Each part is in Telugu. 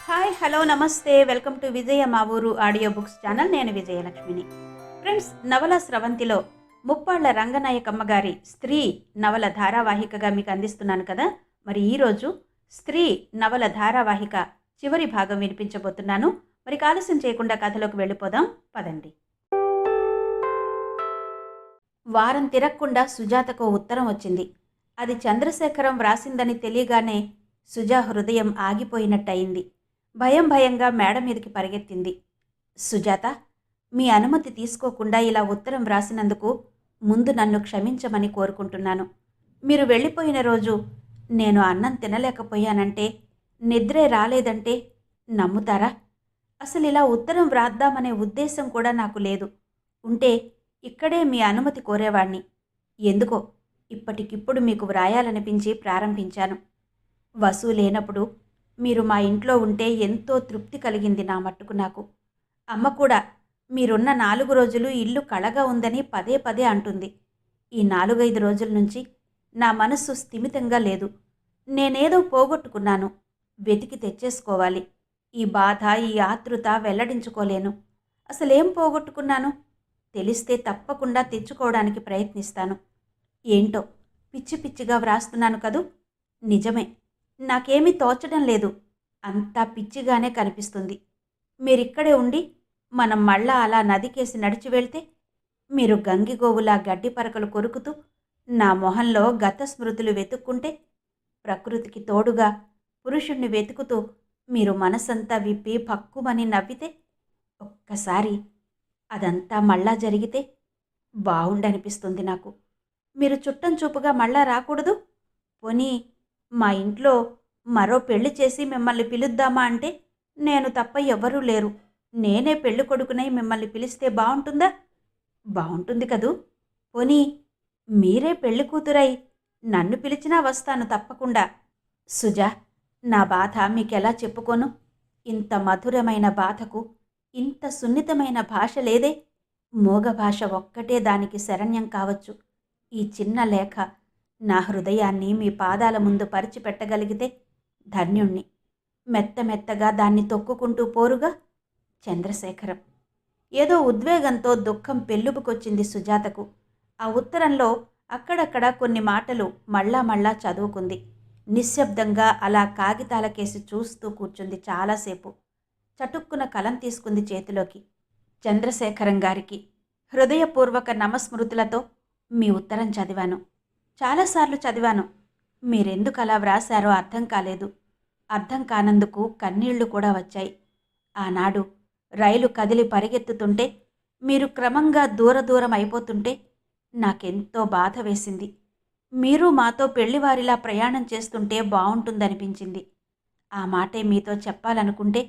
హాయ్ హలో నమస్తే వెల్కమ్ టు విజయ మా ఊరు ఆడియో బుక్స్ ఛానల్. నేను విజయలక్ష్మిని. ఫ్రెండ్స్, నవల స్రవంతిలో ముప్పాళ్ల రంగనాయకమ్మ గారి స్త్రీ నవల ధారావాహికగా మీకు అందిస్తున్నాను కదా. మరి ఈరోజు స్త్రీ నవల ధారావాహిక చివరి భాగం వినిపించబోతున్నాను. మరి ఆలస్యం చేయకుండా కథలోకి వెళ్ళిపోదాం పదండి. వారం తిరగకుండా సుజాతకు ఉత్తరం వచ్చింది. అది చంద్రశేఖరం వ్రాసిందని తెలియగానే సుజా హృదయం ఆగిపోయినట్టయింది. భయంగా మేడ మీదకి పరిగెత్తింది. సుజాత, మీ అనుమతి తీసుకోకుండా ఇలా ఉత్తరం వ్రాసినందుకు ముందు నన్ను క్షమించమని కోరుకుంటున్నాను. మీరు వెళ్ళిపోయిన రోజు నేను అన్నం తినలేకపోయానంటే, నిద్రే రాలేదంటే నమ్ముతారా? అసలు ఇలా ఉత్తరం వ్రాద్దామనే ఉద్దేశం కూడా నాకు లేదు. ఉంటే ఇక్కడే మీ అనుమతి కోరేవాణ్ణి. ఎందుకో ఇప్పటికిప్పుడు మీకు వ్రాయాలనిపించి ప్రారంభించాను. వసు లేనప్పుడు మీరు మా ఇంట్లో ఉంటే ఎంతో తృప్తి కలిగింది నా మట్టుకు నాకు. అమ్మ కూడా మీరున్న 4 రోజులు ఇల్లు కళగా ఉందని పదే పదే అంటుంది. ఈ 4-5 రోజుల నుంచి నా మనస్సు స్థిమితంగా లేదు. నేనేదో పోగొట్టుకున్నాను, వెతికి తెచ్చేసుకోవాలి. ఈ బాధ, ఈ ఆతృత వెల్లడించుకోలేను. అసలేం పోగొట్టుకున్నాను? తెలిస్తే తప్పకుండా తెచ్చుకోవడానికి ప్రయత్నిస్తాను. ఏంటో పిచ్చిగా వ్రాస్తున్నాను కదూ. నిజమే, నాకేమీ తోచడం లేదు. అంతా పిచ్చిగానే కనిపిస్తుంది. మీరిక్కడే ఉండి మనం మళ్ళా అలా నదికేసి నడిచి వెళ్తే, మీరు గంగిగోవులా గడ్డి పరకలు కొరుకుతూ నా మొహంలో గత స్మృతులు వెతుక్కుంటే, ప్రకృతికి తోడుగా పురుషుణ్ణి వెతుకుతూ మీరు మనసంతా విప్పి పక్కుమని నవ్వితే, ఒక్కసారి అదంతా మళ్ళా జరిగితే బావుండనిపిస్తుంది నాకు. మీరు చుట్టం చూపుగా మళ్ళా రాకూడదు. పోనీ మా ఇంట్లో మరో పెళ్లి చేసి మిమ్మల్ని పిలుద్దామా అంటే, నేను తప్ప ఎవ్వరూ లేరు. నేనే పెళ్లి కొడుకునై మిమ్మల్ని పిలిస్తే బాగుంటుందా? బాగుంటుంది కదూ. పోనీ మీరే పెళ్లి కూతురై నన్ను పిలిచినా వస్తాను తప్పకుండా. సుజా, నా బాధ మీకెలా చెప్పుకోను? ఇంత మధురమైన బాధకు ఇంత సున్నితమైన భాష లేదే. మోగ భాష ఒక్కటే దానికి శరణ్యం కావచ్చు. ఈ చిన్న లేఖ నా హృదయాన్ని మీ పాదాల ముందు పరిచిపెట్టగలిగితే ధన్యుణ్ణి. మెత్తగా దాన్ని తొక్కుకుంటూ పోరుగా. చంద్రశేఖరం. ఏదో ఉద్వేగంతో దుఃఖం పెళ్ళుబుకొచ్చింది సుజాతకు. ఆ ఉత్తరంలో అక్కడక్కడ కొన్ని మాటలు మళ్ళా చదువుకుంది. నిశ్శబ్దంగా అలా కాగితాలకేసి చూస్తూ కూర్చుంది చాలాసేపు. చటుక్కున కలం తీసుకుంది చేతిలోకి. చంద్రశేఖరం గారికి హృదయపూర్వక నమస్మృతులతో మీ ఉత్తరం చదివాను. చాలాసార్లు చదివాను. మీరెందుకు అలా వ్రాశారో అర్థం కాలేదు. అర్థం కానందుకు కన్నీళ్లు కూడా వచ్చాయి. ఆనాడు రైలు కదిలి పరిగెత్తుతుంటే, మీరు క్రమంగా దూరం అయిపోతుంటే నాకెంతో బాధ వేసింది. మీరు మాతో పెళ్లివారిలా ప్రయాణం చేస్తుంటే బావుంటుందనిపించింది. ఆ మాటే మీతో చెప్పాలనుకుంటే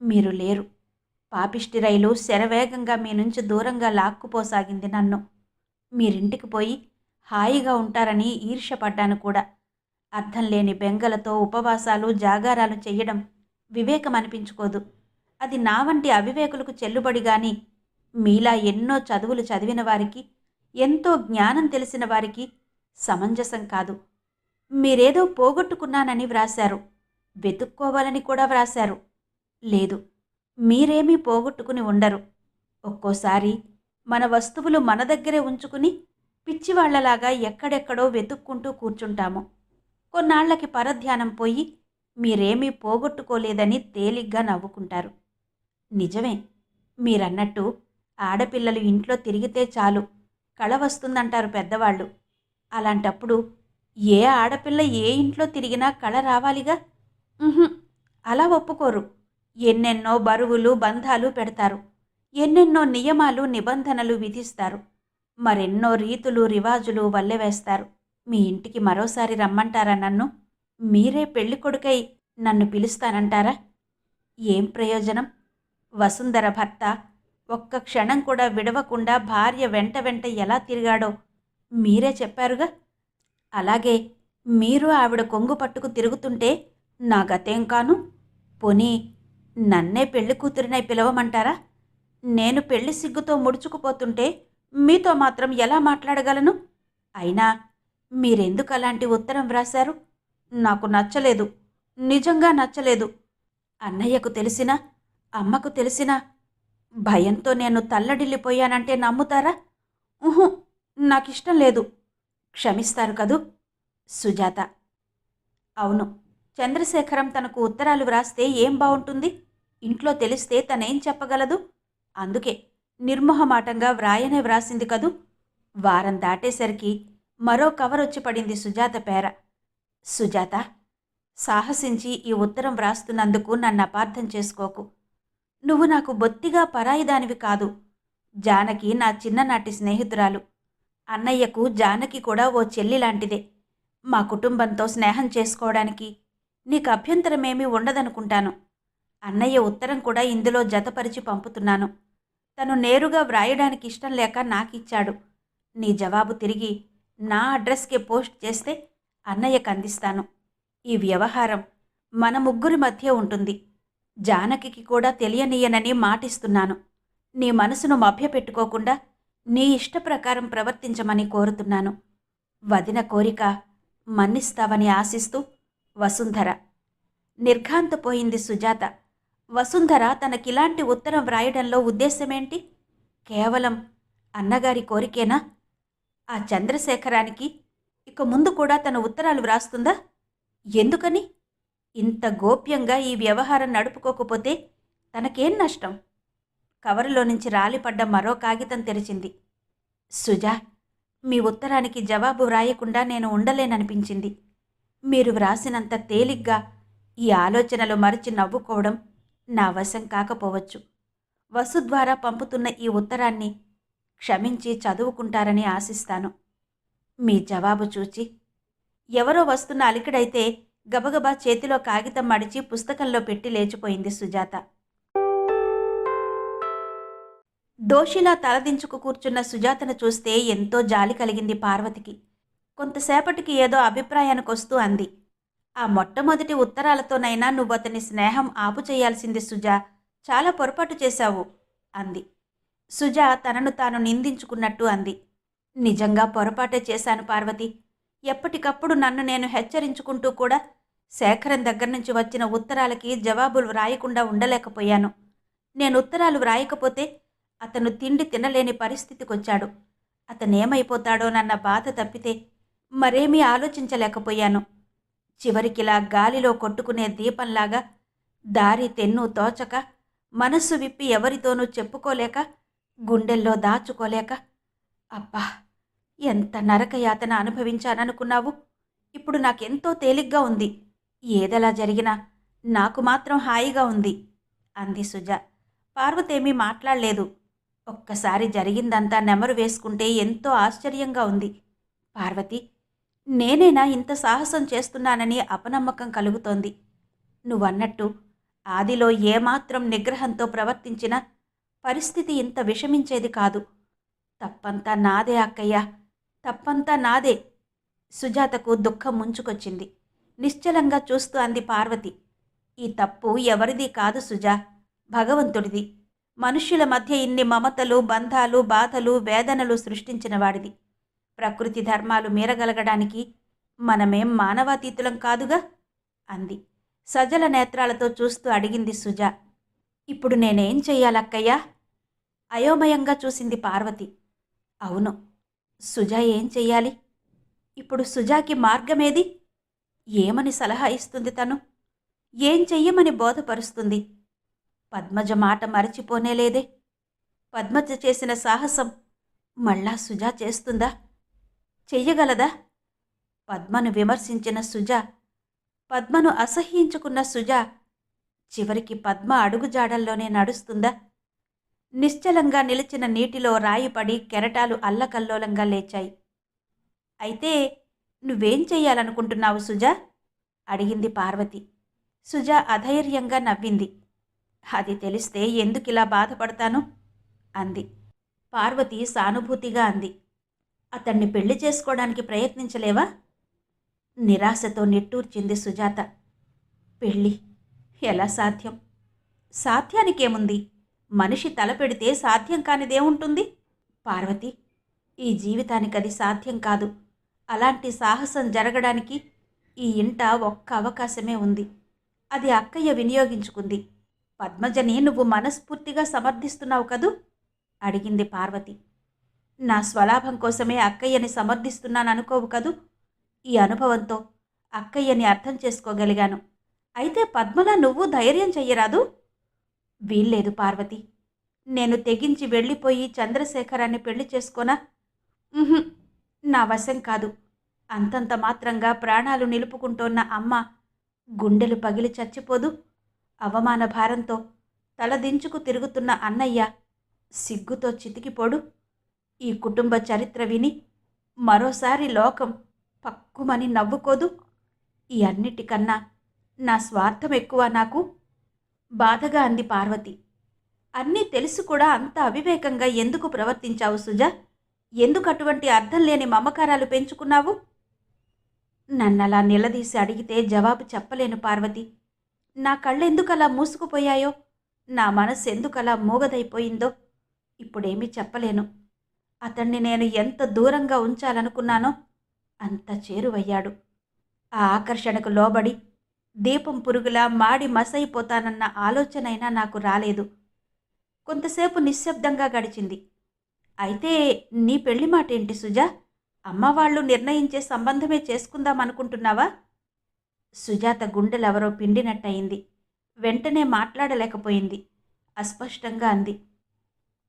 మీరు లేరు. పాపిష్టి రైలు శరవేగంగా మీ నుంచి దూరంగా లాక్కుపోసాగింది నన్ను. మీరింటికి పోయి హాయిగా ఉంటారని ఈర్ష్యపడ్డాను కూడా. అర్థం లేని బెంగలతో ఉపవాసాలు జాగారాలు చెయ్యడం వివేకం అనిపించుకోదు. అది నా వంటి అవివేకులకు చెల్లుబడి గాని, మీలా ఎన్నో చదువులు చదివిన వారికి, ఎంతో జ్ఞానం తెలిసిన వారికి సమంజసం కాదు. మీరేదో పోగొట్టుకున్నానని వ్రాశారు. వెతుక్కోవాలని కూడా వ్రాశారు. లేదు, మీరేమీ పోగొట్టుకుని ఉండరు. ఒక్కోసారి మన వస్తువులు మన దగ్గరే ఉంచుకుని పిచ్చివాళ్లలాగా ఎక్కడెక్కడో వెతుక్కుంటూ కూర్చుంటాము. కొన్నాళ్లకి పరధ్యానం పోయి మీరేమీ పోగొట్టుకోలేదని తేలిగ్గా నవ్వుకుంటారు. నిజమే, మీరన్నట్టు ఆడపిల్లలు ఇంట్లో తిరిగితే చాలు కళ వస్తుందంటారు పెద్దవాళ్ళు. అలాంటప్పుడు ఏ ఆడపిల్ల ఏ ఇంట్లో తిరిగినా కళ రావాలిగా. అలా ఒప్పుకోరు. ఎన్నెన్నో బరువులు బంధాలు పెడతారు. ఎన్నెన్నో నియమాలు నిబంధనలు విధిస్తారు. మరెన్నో రీతులు రివాజులు వల్లెవేస్తారు. మీ ఇంటికి మరోసారి రమ్మంటారా నన్ను? మీరే పెళ్లి కొడుకై నన్ను పిలుస్తానంటారా? ఏం ప్రయోజనం? వసుంధర భర్త ఒక్క క్షణం కూడా విడవకుండా భార్య వెంట ఎలా తిరిగాడో మీరే చెప్పారుగా. అలాగే మీరు ఆవిడ కొంగు పట్టుకు తిరుగుతుంటే నా గతేం కాను? పోనీ నన్నే పెళ్లి కూతురినై పిలవమంటారా? నేను పెళ్లి సిగ్గుతో ముడుచుకుపోతుంటే మీతో మాత్రం ఎలా మాట్లాడగలను? అయినా మీరెందుకు అలాంటి ఉత్తరం వ్రాశారు? నాకు నచ్చలేదు, నిజంగా నచ్చలేదు. అన్నయ్యకు తెలిసినా, అమ్మకు తెలిసినా భయంతో నేను తల్లడిల్లిపోయానంటే నమ్ముతారా? ఉహు, నాకిష్టం లేదు. క్షమిస్తారు కదూ? సుజాత: అవును. చంద్రశేఖరం తనకు ఉత్తరాలు వ్రాస్తే ఏం బావుంటుంది? ఇంట్లో తెలిస్తే తనేం చెప్పగలదు? అందుకే నిర్మొహమాటంగా వ్రాయనే వ్రాసింది కదూ. వారం దాటేసరికి మరో కవరొచ్చి పడింది సుజాత పేర. సుజాత, సాహసించి ఈ ఉత్తరం వ్రాస్తున్నందుకు నన్ను అపార్థం చేసుకోకు. నువ్వు నాకు బొత్తిగా పరాయిదానివి కాదు. జానకి నా చిన్ననాటి స్నేహితురాలు. అన్నయ్యకు జానకి కూడా ఓ చెల్లి లాంటిదే. మా కుటుంబంతో స్నేహం చేసుకోవడానికి నీకు అభ్యంతరమేమీ ఉండదనుకుంటాను. అన్నయ్య ఉత్తరం కూడా ఇందులో జతపరిచి పంపుతున్నాను. తను నేరుగా వ్రాయడానికి ఇష్టం లేక నాకిచ్చాడు. నీ జవాబు తిరిగి నా అడ్రస్కే పోస్ట్ చేస్తే అన్నయ్యకు అందిస్తాను. ఈ వ్యవహారం మన ముగ్గురి మధ్య ఉంటుంది. జానకికి కూడా తెలియనీయనని మాటిస్తున్నాను. నీ మనసును మభ్యపెట్టుకోకుండా నీ ఇష్టప్రకారం ప్రవర్తించమని కోరుతున్నాను. వదిన కోరిక మన్నిస్తావని ఆశిస్తూ వసుంధర. నిర్ఘాంతపోయింది సుజాత. వసుంధర తనకిలాంటి ఉత్తరం వ్రాయడంలో ఉద్దేశమేంటి? కేవలం అన్నగారి కోరికేనా? ఆ చంద్రశేఖరానికి ఇక ముందు కూడా తన ఉత్తరాలు వ్రాస్తుందా? ఎందుకని? ఇంత గోప్యంగా ఈ వ్యవహారం నడుపుకోకపోతే తనకేం నష్టం? కవరులో నుంచి రాలిపడ్డ మరో కాగితం తెరిచింది. సుజా, మీ ఉత్తరానికి జవాబు వ్రాయకుండా నేను ఉండలేననిపించింది. మీరు వ్రాసినంత తేలిగ్గా ఈ ఆలోచనలు మరచి నవ్వుకోవడం నా వశం కాకపోవచ్చు. వసు ద్వారా పంపుతున్న ఈ ఉత్తరాన్ని క్షమించి చదువుకుంటారని ఆశిస్తాను. మీ జవాబు చూచి. ఎవరో వస్తున్న అలికిడైతే గబగబా చేతిలో కాగితం మడిచి పుస్తకంలో పెట్టి లేచిపోయింది సుజాత. దోషిలా తలదించుకు కూర్చున్న సుజాతను చూస్తే ఎంతో జాలి కలిగింది పార్వతికి. కొంతసేపటికి ఏదో అభిప్రాయానికొస్తూ అంది. ఆ మొట్టమొదటి ఉత్తరాలతోనైనా నువ్వతని స్నేహం ఆపు చేయాల్సింది సుజా. చాలా పొరపాటు చేశావు అంది. సుజా తనను తాను నిందించుకున్నట్టు అంది. నిజంగా పొరపాటే చేశాను పార్వతి. ఎప్పటికప్పుడు నన్ను నేను హెచ్చరించుకుంటూ కూడా శేఖరం దగ్గర నుంచి వచ్చిన ఉత్తరాలకి జవాబులు వ్రాయకుండా ఉండలేకపోయాను. నేను ఉత్తరాలు వ్రాయకపోతే అతను తిండి తినలేని పరిస్థితికొచ్చాడు. అతనేమైపోతాడోనన్న బాధ తప్పితే మరేమీ ఆలోచించలేకపోయాను. చివరికిలా గాలిలో కొట్టుకునే దీపంలాగా దారి తెన్ను తోచక, మనస్సు విప్పి ఎవరితోనూ చెప్పుకోలేక, గుండెల్లో దాచుకోలేక, అబ్బా, ఎంత నరకయాతన అనుభవించాననుకున్నావు? ఇప్పుడు నాకెంతో తేలిగ్గా ఉంది. ఏదలా జరిగినా నాకు మాత్రం హాయిగా ఉంది అంది సుజ. పార్వతేమీ మాట్లాడలేదు. ఒక్కసారి జరిగిందంతా నెమరు వేసుకుంటే ఎంతో ఆశ్చర్యంగా ఉంది. పార్వతి, నేనేనా ఇంత సాహసం చేస్తున్నానని అపనమ్మకం కలుగుతోంది. నువ్వన్నట్టు ఆదిలో ఏమాత్రం నిగ్రహంతో ప్రవర్తించినా పరిస్థితి ఇంత విషమించేది కాదు. తప్పంతా నాదే అక్కయ్యా, తప్పంతా నాదే. సుజాతకు దుఃఖం ముంచుకొచ్చింది. నిశ్చలంగా చూస్తూ అంది పార్వతి. ఈ తప్పు ఎవరిది కాదు సుజా, భగవంతుడిది. మనుష్యుల మధ్య ఇన్ని మమతలు, బంధాలు, బాధలు, వేదనలు సృష్టించిన వాడిది. ప్రకృతి ధర్మాలు మీరగలగడానికి మనమేం మానవాతీతులం కాదుగా అంది. సజల నేత్రాలతో చూస్తూ అడిగింది సుజ. ఇప్పుడు నేనేం చెయ్యాలక్కయ్యా? అయోమయంగా చూసింది పార్వతి. అవును, సుజ ఏం చెయ్యాలి? ఇప్పుడు సుజాకి మార్గమేది? ఏమని సలహా ఇస్తుంది తను? ఏం చెయ్యమని బోధపరుస్తుంది? పద్మజ మాట మరచిపోనేలేదే. పద్మజ చేసిన సాహసం మళ్ళా సుజా చేస్తుందా? చెయ్యగలదా? పద్మను విమర్శించిన సుజ, పద్మను అసహ్యించుకున్న సుజ చివరికి పద్మ అడుగుజాడల్లోనే నడుస్తుందా? నిశ్చలంగా నిలిచిన నీటిలో రాయిపడి కెరటాలు అల్లకల్లోలంగా లేచాయి. అయితే నువ్వేం చెయ్యాలనుకుంటున్నావు సుజా? అడిగింది పార్వతి. సుజ అధైర్యంగా నవ్వింది. అది తెలిస్తే ఎందుకిలా బాధపడతాను అంది. పార్వతి సానుభూతిగా అంది. అతన్ని పెళ్లి చేసుకోవడానికి ప్రయత్నించలేవా? నిరాశతో నిట్టూర్చింది సుజాత. పెళ్ళి ఎలా సాధ్యం? సాధ్యానికేముంది? మనిషి తలపెడితే సాధ్యం కానిదేముంటుంది? పార్వతి, ఈ జీవితానికది సాధ్యం కాదు. అలాంటి సాహసం జరగడానికి ఈ ఇంట ఒక్క అవకాశమే ఉంది. అది అక్కయ్య వినియోగించుకుంది. పద్మజని నువ్వు మనస్ఫూర్తిగా సమర్థిస్తున్నావు కదూ? అడిగింది పార్వతి. నా స్వలాభం కోసమే అక్కయ్యని సమర్థిస్తున్నాననుకోవు కదూ? ఈ అనుభవంతో అక్కయ్యని అర్థం చేసుకోగలిగాను. అయితే పద్మలా నువ్వు ధైర్యం చెయ్యరాదు? వీల్లేదు పార్వతి. నేను తెగించి వెళ్ళిపోయి చంద్రశేఖరాన్ని పెళ్లి చేసుకోనా? ఉహుం, నా వశం కాదు. అంతంత మాత్రంగా ప్రాణాలు నిలుపుకుంటోన్న అమ్మ గుండెలు పగిలి చచ్చిపోదు? అవమాన భారంతో తలదించుకు తిరుగుతున్న అన్నయ్య సిగ్గుతో చితికిపోడు? ఈ కుటుంబ చరిత్ర విని మరోసారి లోకం పక్కుమని నవ్వుకోదు? ఈ అన్నిటికన్నా నా స్వార్థం ఎక్కువ నాకు? బాధగా అంది పార్వతి. అన్నీ తెలుసు కూడా అంత అవివేకంగా ఎందుకు ప్రవర్తించావు సుజా? ఎందుకు అటువంటి అర్థం లేని మమకారాలు పెంచుకున్నావు? నన్నలా నిలదీసి అడిగితే జవాబు చెప్పలేను పార్వతి. నా కళ్ళెందుకలా మూసుకుపోయాయో, నా మనస్సు ఎందుకలా మూగదైపోయిందో ఇప్పుడేమీ చెప్పలేను. అతన్ని నేను ఎంత దూరంగా ఉంచాలనుకున్నానో అంత చేరువయ్యాడు. ఆ ఆకర్షణకు లోబడి దీపం పురుగులా మాడి మసైపోతానన్న ఆలోచనైనా నాకు రాలేదు. కొంతసేపు నిశ్శబ్దంగా గడిచింది. అయితే నీ పెళ్లి మాటేంటి సుజా? అమ్మవాళ్లు నిర్ణయించే సంబంధమే చేసుకుందామనుకుంటున్నావా? సుజాత గుండెలెవరో పిండినట్టయింది. వెంటనే మాట్లాడలేకపోయింది. అస్పష్టంగా అంది.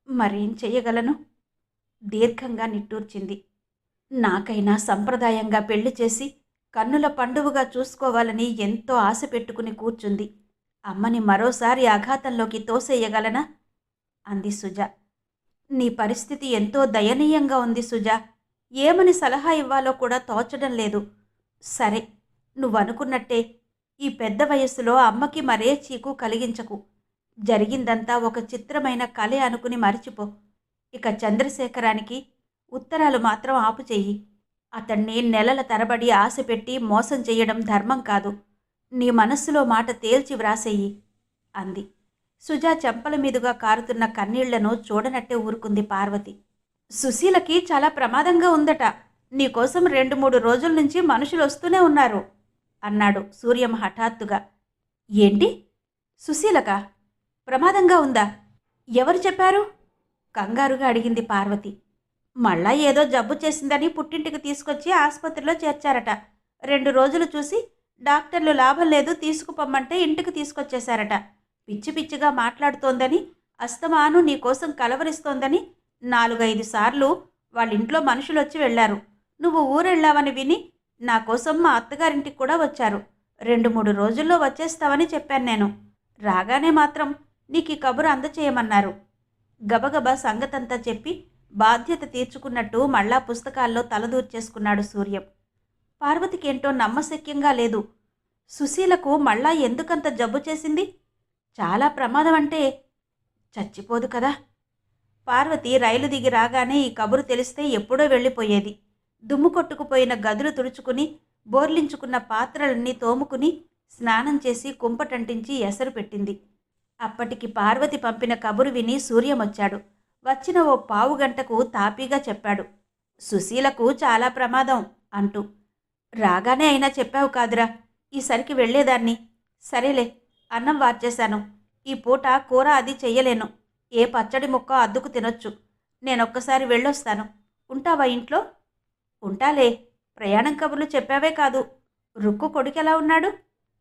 మరేం చెయ్యగలను? దీర్ఘంగా నిట్టూర్చింది. నాకైనా సంప్రదాయంగా పెళ్లి చేసి కన్నుల పండువగా చూసుకోవాలని ఎంతో ఆశ పెట్టుకుని కూర్చుంది. అమ్మని మరోసారి ఆఘాతంలోకి తోసేయగలనా? అంది సుజ. నీ పరిస్థితి ఎంతో దయనీయంగా ఉంది సుజా. ఏమని సలహా ఇవ్వాలో కూడా తోచడం లేదు. సరే, నువ్వనుకున్నట్టే ఈ పెద్ద వయస్సులో అమ్మకి మరే చీకు కలిగించకు. జరిగిందంతా ఒక చిత్రమైన కలే అనుకుని మరిచిపో. ఇక చంద్రశేఖరానికి ఉత్తరాలు మాత్రం ఆపుచెయ్యి. అతన్ని నెలల తరబడి ఆశ పెట్టి మోసం చెయ్యడం ధర్మం కాదు. నీ మనస్సులో మాట తేల్చి వ్రాసేయి అంది. సుజా చెంపల మీదుగా కారుతున్న కన్నీళ్లను చూడనట్టే ఊరుకుంది పార్వతి. సుశీలకి చాలా ప్రమాదంగా ఉందట. నీకోసం 2-3 రోజుల నుంచి మనుషులు వస్తూనే ఉన్నారు అన్నాడు సూర్యం హఠాత్తుగా. ఏంటి? సుశీలకా ప్రమాదంగా ఉందా? ఎవరు చెప్పారు? కంగారుగా అడిగింది పార్వతి. మళ్ళా ఏదో జబ్బు చేసిందని పుట్టింటికి తీసుకొచ్చి ఆసుపత్రిలో చేర్చారట. 2 రోజులు చూసి డాక్టర్లు లాభం లేదు తీసుకుపోమ్మంటే ఇంటికి తీసుకొచ్చేశారట. పిచ్చి పిచ్చిగా మాట్లాడుతోందని, అస్తమాను నీకోసం కలవరిస్తోందని 4-5 సార్లు వాళ్ళింట్లో మనుషులు వచ్చి వెళ్లారు. నువ్వు ఊరెళ్ళావని విని నా కోసం మా అత్తగారింటికి కూడా వచ్చారు. 2-3 రోజుల్లో వచ్చేస్తావని చెప్పాను నేను. రాగానే మాత్రం నీకు ఈ కబురు అందచేయమన్నారు. గబగబా సంగతంతా చెప్పి బాధ్యత తీర్చుకున్నట్టు మళ్ళా పుస్తకాల్లో తలదూర్చేసుకున్నాడు సూర్యం. పార్వతికేంటో నమ్మశక్యంగా లేదు. సుశీలకు మళ్ళా ఎందుకంత జబ్బు చేసింది? చాలా ప్రమాదం అంటే చచ్చిపోదు కదా? పార్వతి రైలు దిగి రాగానే ఈ కబురు తెలిస్తే ఎప్పుడో వెళ్ళిపోయేది. దుమ్ము కొట్టుకుపోయిన గదులు తుడుచుకుని, బోర్లించుకున్న పాత్రలన్నీ తోముకుని, స్నానం చేసి కుంపటంటించి ఎసరు పెట్టింది. అప్పటికి పార్వతి పంపిన కబురు విని సూర్యం వచ్చాడు. వచ్చిన ఓ పావుగంటకు తాపీగా చెప్పాడు, సుశీలకు చాలా ప్రమాదం అంటూ. రాగానే అయినా చెప్పావు కాదురా, ఈసరికి వెళ్లేదాన్ని. సరేలే, అన్నం వార్చేశాను. ఈ పూట కూర అది చెయ్యలేను. ఏ పచ్చడి ముక్క అద్దుకు తినొచ్చు. నేనొక్కసారి వెళ్ళొస్తాను. ఉంటావా ఇంట్లో? ఉంటాలే. ప్రయాణం కబుర్లు చెప్పావే కాదు. రుక్కు కొడుకెలా ఉన్నాడు?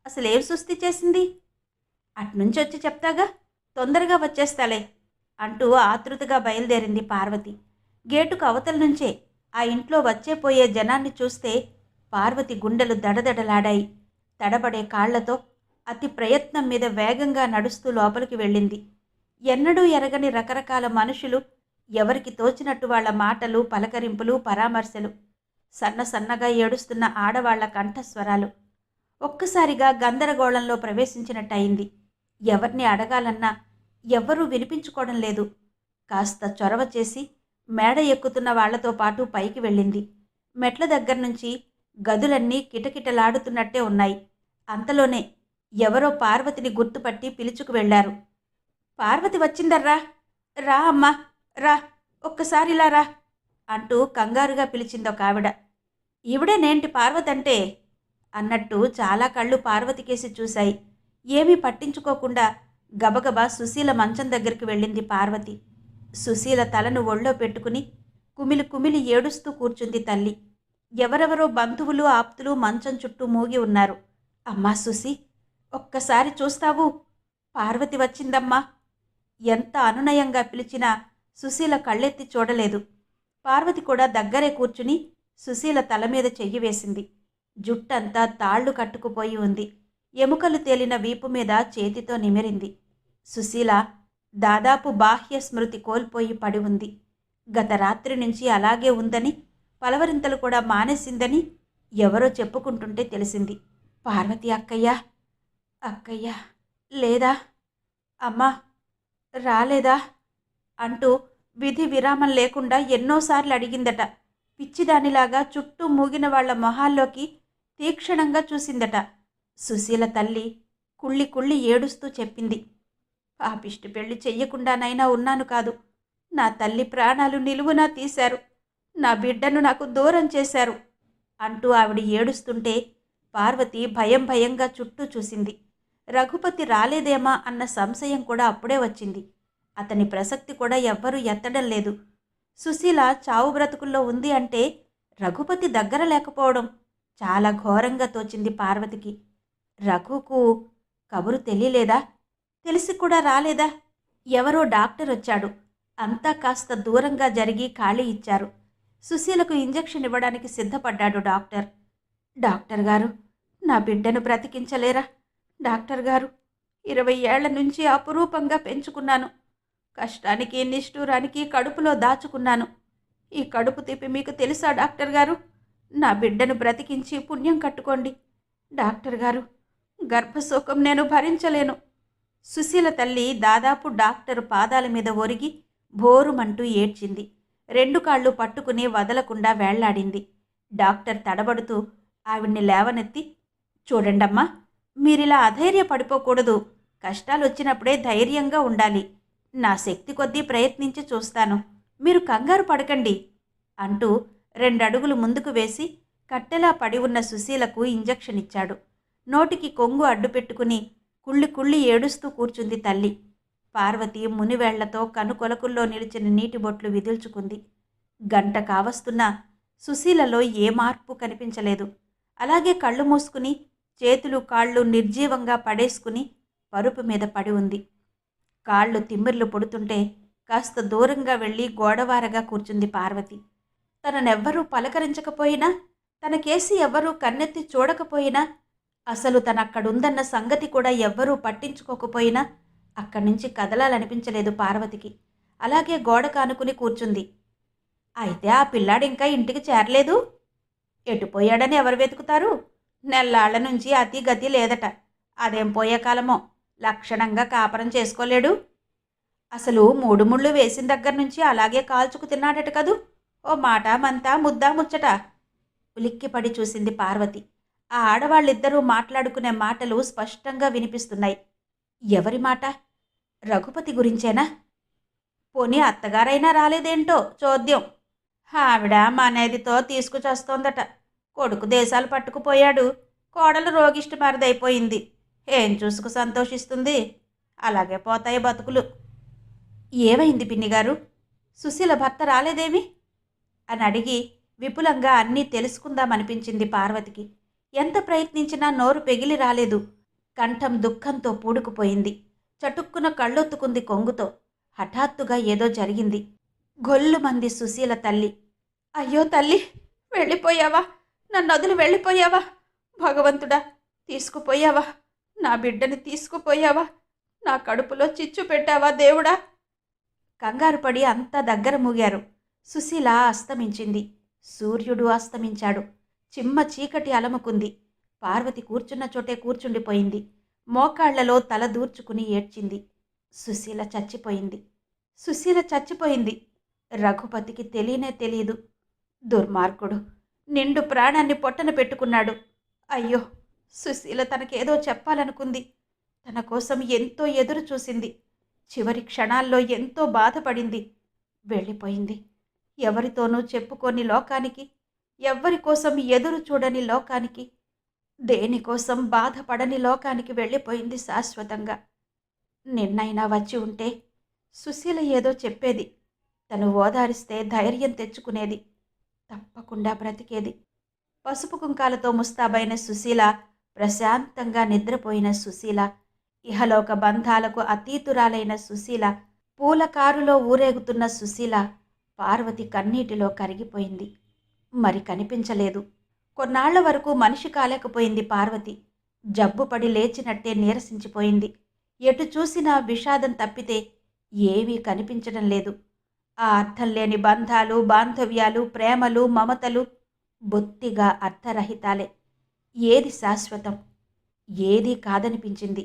అసలేం సుస్థి చేసింది? అట్నుంచొచ్చి చెప్తాగా, తొందరగా వచ్చేస్తాలే అంటూ ఆతృతగా బయలుదేరింది పార్వతి. గేటుకు అవతల నుంచే ఆ ఇంట్లో వచ్చేపోయే జనాన్ని చూస్తే పార్వతి గుండెలు దడదడలాడాయి. తడబడే కాళ్లతో అతి ప్రయత్నం మీద వేగంగా నడుస్తూ లోపలికి వెళ్ళింది. ఎన్నడూ ఎరగని రకరకాల మనుషులు, ఎవరికి తోచినట్టు వాళ్ల మాటలు, పలకరింపులు, పరామర్శలు, సన్న సన్నగా ఏడుస్తున్న ఆడవాళ్ల కంఠస్వరాలు. ఒక్కసారిగా గందరగోళంలో ప్రవేశించినట్టయింది. ఎవరిని అడగాలన్నా ఎవ్వరూ వినిపించుకోవడం లేదు. కాస్త చొరవ చేసి మేడ ఎక్కుతున్న వాళ్లతో పాటు పైకి వెళ్ళింది. మెట్ల దగ్గర నుంచి గదులన్నీ కిటకిటలాడుతున్నట్టే ఉన్నాయి. అంతలోనే ఎవరో పార్వతిని గుర్తుపట్టి పిలుచుకు వెళ్లారు. పార్వతి వచ్చిందర్రా, రా అమ్మా రా, ఒక్కసారిలా రా అంటూ కంగారుగా పిలిచిందొక ఆవిడ. ఈవిడేనేంటి పార్వతి అంటే అన్నట్టు చాలా కళ్ళు పార్వతికేసి చూశాయి. ఏమీ పట్టించుకోకుండా గబగబా సుశీల మంచం దగ్గరికి వెళ్ళింది పార్వతి. సుశీల తలను ఒళ్ళో పెట్టుకుని కుమిలి కుమిలి ఏడుస్తూ కూర్చుంది తల్లి. ఎవరెవరో బంధువులు ఆప్తులు మంచం చుట్టూ మూగి ఉన్నారు. అమ్మా సుశీ, ఒక్కసారి చూస్తావు? పార్వతి వచ్చిందమ్మా. ఎంత అనునయంగా పిలిచినా సుశీల కళ్ళెత్తి చూడలేదు. పార్వతి కూడా దగ్గరే కూర్చుని సుశీల తల మీద చెయ్యి వేసింది. జుట్టంతా తాళ్లు కట్టుకుపోయి ఉంది. ఎముకలు తేలిన వీపు మీద చేతితో నిమిరింది. సుశీల దాదాపు బాహ్య స్మృతి కోల్పోయి పడి ఉంది. గత రాత్రి నుంచి అలాగే ఉందని, పలవరింతలు కూడా మానేసిందని ఎవరో చెప్పుకుంటుంటే తెలిసింది. పార్వతి అక్కయ్య, అక్కయ్య లేదా, అమ్మా రాలేదా అంటూ విధి విరామం లేకుండా ఎన్నోసార్లు అడిగిందట. పిచ్చిదానిలాగా చుట్టూ మూగిన వాళ్ల మొహాల్లోకి తీక్షణంగా చూసిందట. సుశీల తల్లి కుళ్ళి కుళ్ళి ఏడుస్తూ చెప్పింది, పాపిష్టి పెళ్లి చెయ్యకుండానైనా ఉన్నాను కాదు. నా తల్లి ప్రాణాలు నిలువునా తీశారు. నా బిడ్డను నాకు దూరం చేశారు అంటూ ఆవిడ ఏడుస్తుంటే పార్వతి భయం భయంగా చుట్టూ చూసింది. రఘుపతి రాలేదేమా అన్న సంశయం కూడా అప్పుడే వచ్చింది. అతని ప్రసక్తి కూడా ఎవ్వరూ ఎత్తడం లేదు. సుశీల చావు బ్రతుకుల్లో ఉంది అంటే రఘుపతి దగ్గర లేకపోవడం చాలా ఘోరంగా తోచింది పార్వతికి. రఘుకు కబురు తెలియలేదా? తెలిసి కూడా రాలేదా? ఎవరో డాక్టర్ వచ్చాడు. అంతా కాస్త దూరంగా జరిగి ఖాళీ ఇచ్చారు. సుశీలకు ఇంజెక్షన్ ఇవ్వడానికి సిద్ధపడ్డాడు డాక్టర్. డాక్టర్ గారు, నా బిడ్డను బ్రతికించలేరా? డాక్టర్ గారు, 20 ఏళ్ల నుంచి అపురూపంగా పెంచుకున్నాను. కష్టానికి నిష్ఠూరానికి కడుపులో దాచుకున్నాను. ఈ కడుపు తిప్పి మీకు తెలుసా డాక్టర్ గారు? నా బిడ్డను బ్రతికించి పుణ్యం కట్టుకోండి డాక్టర్ గారు. గర్భశోకం నేను భరించలేను. సుశీల తల్లి దాదాపు డాక్టరు పాదాల మీద ఒరిగి భోరుమంటూ ఏడ్చింది. 2 కాళ్ళు పట్టుకుని వదలకుండా వేళ్లాడింది. డాక్టర్ తడబడుతూ ఆవిడ్ని లేవనెత్తి, చూడండమ్మా, మీరిలా అధైర్యపడిపోకూడదు. కష్టాలొచ్చినప్పుడే ధైర్యంగా ఉండాలి. నా శక్తి కొద్దీ ప్రయత్నించి చూస్తాను. మీరు కంగారు పడకండి అంటూ 2 అడుగులు ముందుకు వేసి కట్టెలా పడి ఉన్న సుశీలకు ఇంజెక్షన్ ఇచ్చాడు. నోటికి కొంగు అడ్డుపెట్టుకుని కుళ్ళి కుళ్ళి ఏడుస్తూ కూర్చుంది తల్లి. పార్వతి మునివేళ్లతో కనుకొలకుల్లో నిలిచిన నీటి బొట్లు విదిల్చుకుంది. గంట కావస్తున్నా సుశీలలో ఏ మార్పు కనిపించలేదు. అలాగే కళ్ళు మూసుకుని చేతులు కాళ్ళు నిర్జీవంగా పడేసుకుని పరుపు మీద పడి ఉంది. కాళ్ళు తిమ్మిర్లు పొడుతుంటే కాస్త దూరంగా వెళ్ళి గోడవారగా కూర్చుంది పార్వతి. తననెవ్వరూ పలకరించకపోయినా, తనకేసి ఎవ్వరూ కన్నెత్తి చూడకపోయినా, అసలు తనక్కడుందన్న సంగతి కూడా ఎవ్వరూ పట్టించుకోకపోయినా అక్కడి నుంచి కదలాలనిపించలేదు పార్వతికి. అలాగే గోడ కానుకుని కూర్చుంది. అయితే ఆ పిల్లాడింకా ఇంటికి చేరలేదు? ఎటుపోయాడని ఎవరు వెతుకుతారు? నెల్లాళ్ల నుంచి అతి గతి లేదట. అదేం పోయే కాలమో, లక్షణంగా కాపరం చేసుకోలేడు. అసలు 3 ముళ్ళు వేసిన దగ్గర నుంచి అలాగే కాల్చుకు తిన్నాడట కదూ. ఓ మాట మంతా ముద్దా ముచ్చట. ఉలిక్కిపడి చూసింది పార్వతి. ఆ ఆడవాళ్ళిద్దరూ మాట్లాడుకునే మాటలు స్పష్టంగా వినిపిస్తున్నాయి. ఎవరి మాట? రఘుపతి గురించేనా? పోనీ అత్తగారైనా రాలేదేంటో చోద్యం. ఆవిడ మనేదితో తీసుకుచొస్తోందట. కొడుకు దేశాలు పట్టుకుపోయాడు. కోడలు రోగిష్టి మరిదైపోయింది. ఏం చూసుకు సంతోషిస్తుంది? అలాగే పోతాయి బతుకులు. ఏమైంది పిన్నిగారు? సుశీల భర్త రాలేదేమి అని అడిగి విపులంగా అన్నీ తెలుసుకుందామనిపించింది పార్వతికి. ఎంత ప్రయత్నించినా నోరు పెగిలి రాలేదు. కంఠం దుఃఖంతో పూడుకుపోయింది. చటుక్కున కళ్ళొత్తుకుంది కొంగుతో. హఠాత్తుగా ఏదో జరిగింది. గొల్లుమంది సుశీల తల్లి. అయ్యో తల్లి, వెళ్ళిపోయావా? నన్నొదిలి వెళ్ళిపోయావా? భగవంతుడా, తీసుకుపోయావా? నా బిడ్డని తీసుకుపోయావా? నా కడుపులో చిచ్చు పెట్టావా దేవుడా? కంగారుపడి అంతా దగ్గర మూగారు. సుశీల అస్తమించింది. సూర్యుడు అస్తమించాడు. చిమ్మ చీకటి అలముకుంది. పార్వతి కూర్చున్న చోటే కూర్చుండిపోయింది. మోకాళ్లలో తల దూర్చుకుని ఏడ్చింది. సుశీల చచ్చిపోయింది. సుశీల చచ్చిపోయింది. రఘుపతికి తెలియనే తెలియదు. దుర్మార్గుడు నిండు ప్రాణాన్ని పొట్టన పెట్టుకున్నాడు. అయ్యో, సుశీల తనకేదో చెప్పాలనుకుంది. తన కోసం ఎంతో ఎదురు చూసింది. చివరి క్షణాల్లో ఎంతో బాధపడింది. వెళ్ళిపోయింది. ఎవరితోనూ చెప్పుకోని లోకానికి, ఎవ్వరి కోసం ఎదురు చూడని లోకానికి. దేనికోసం బాధపడని లోకానికి వెళ్ళిపోయింది శాశ్వతంగా. నిన్నైనా వచ్చి ఉంటే సుశీల ఏదో చెప్పేది. తను ఓదారిస్తే ధైర్యం తెచ్చుకునేది. తప్పకుండా బ్రతికేది. పసుపు కుంకాలతో ముస్తాబైన సుశీల, ప్రశాంతంగా నిద్రపోయిన సుశీల, ఇహలోక బంధాలకు అతీతురాలైన సుశీల, పూల కారులో ఊరేగుతున్న సుశీల పార్వతి కన్నీటిలో కరిగిపోయింది. మరి కనిపించలేదు. కొన్నాళ్ల వరకు మనిషి కాలేకపోయింది పార్వతి. జబ్బుపడి లేచినట్టే నీరసించిపోయింది. ఎటు చూసినా విషాదం తప్పితే ఏమీ కనిపించడం లేదు. ఆ అర్థం లేని బంధాలు, బాంధవ్యాలు, ప్రేమలు, మమతలు బొత్తిగా అర్థరహితాలే. ఏది శాశ్వతం, ఏదీ కాదనిపించింది.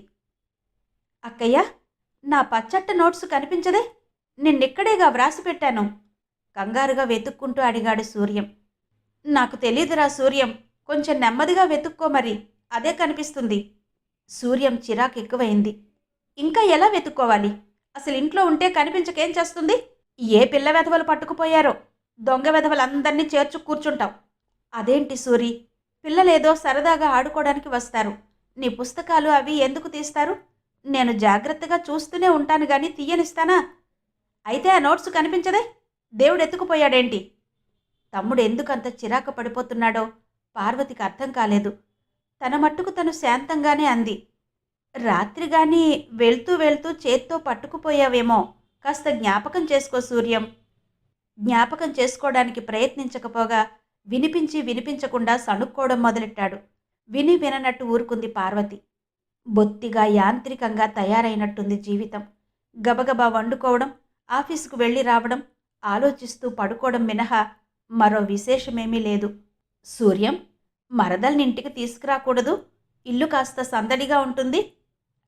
అక్కయ్య, నా పచ్చట్ట నోట్సు కనిపించదే? నిన్నిక్కడేగా వ్రాసిపెట్టాను. కంగారుగా వెతుక్కుంటూ అడిగాడు సూర్యం. నాకు తెలీదురా సూర్యం, కొంచెం నెమ్మదిగా వెతుక్కో మరి, అదే కనిపిస్తుంది. సూర్యం చిరాకు ఎక్కువైంది. ఇంకా ఎలా వెతుక్కోవాలి? అసలు ఇంట్లో ఉంటే కనిపించకేం చేస్తుంది? ఏ పిల్ల వెధవలు పట్టుకుపోయారో. దొంగ వెధవలందరినీ చేర్చు కూర్చుంటావు. అదేంటి సూరి, పిల్లలేదో సరదాగా ఆడుకోవడానికి వస్తారు. నీ పుస్తకాలు అవి ఎందుకు తీస్తారు? నేను జాగ్రత్తగా చూస్తూనే ఉంటాను గాని తీయనిస్తానా? అయితే ఆ నోట్స్ కనిపించదే? దేవుడు ఎత్తుకుపోయాడేంటి? తమ్ముడు ఎందుకంత చిరాకు పడిపోతున్నాడో పార్వతికి అర్థం కాలేదు. తన మట్టుకు తను శాంతంగానే అంది. రాత్రిగాని వెళ్తూ వెళ్తూ చేత్తో పట్టుకుపోయావేమో, కాస్త జ్ఞాపకం చేసుకో సూర్యం. జ్ఞాపకం చేసుకోవడానికి ప్రయత్నించకపోగా వినిపించి వినిపించకుండా సణుక్కోవడం మొదలెట్టాడు. విని విననట్టు ఊరుకుంది పార్వతి. బొత్తిగా యాంత్రికంగా తయారైనట్టుంది జీవితం. గబగబా వండుకోవడం, ఆఫీసుకు వెళ్ళి రావడం, ఆలోచిస్తూ పడుకోవడం మినహా మరో విశేషమేమీ లేదు. సూర్యం, మరదల్నింటికి తీసుకురాకూడదు, ఇల్లు కాస్త సందడిగా ఉంటుంది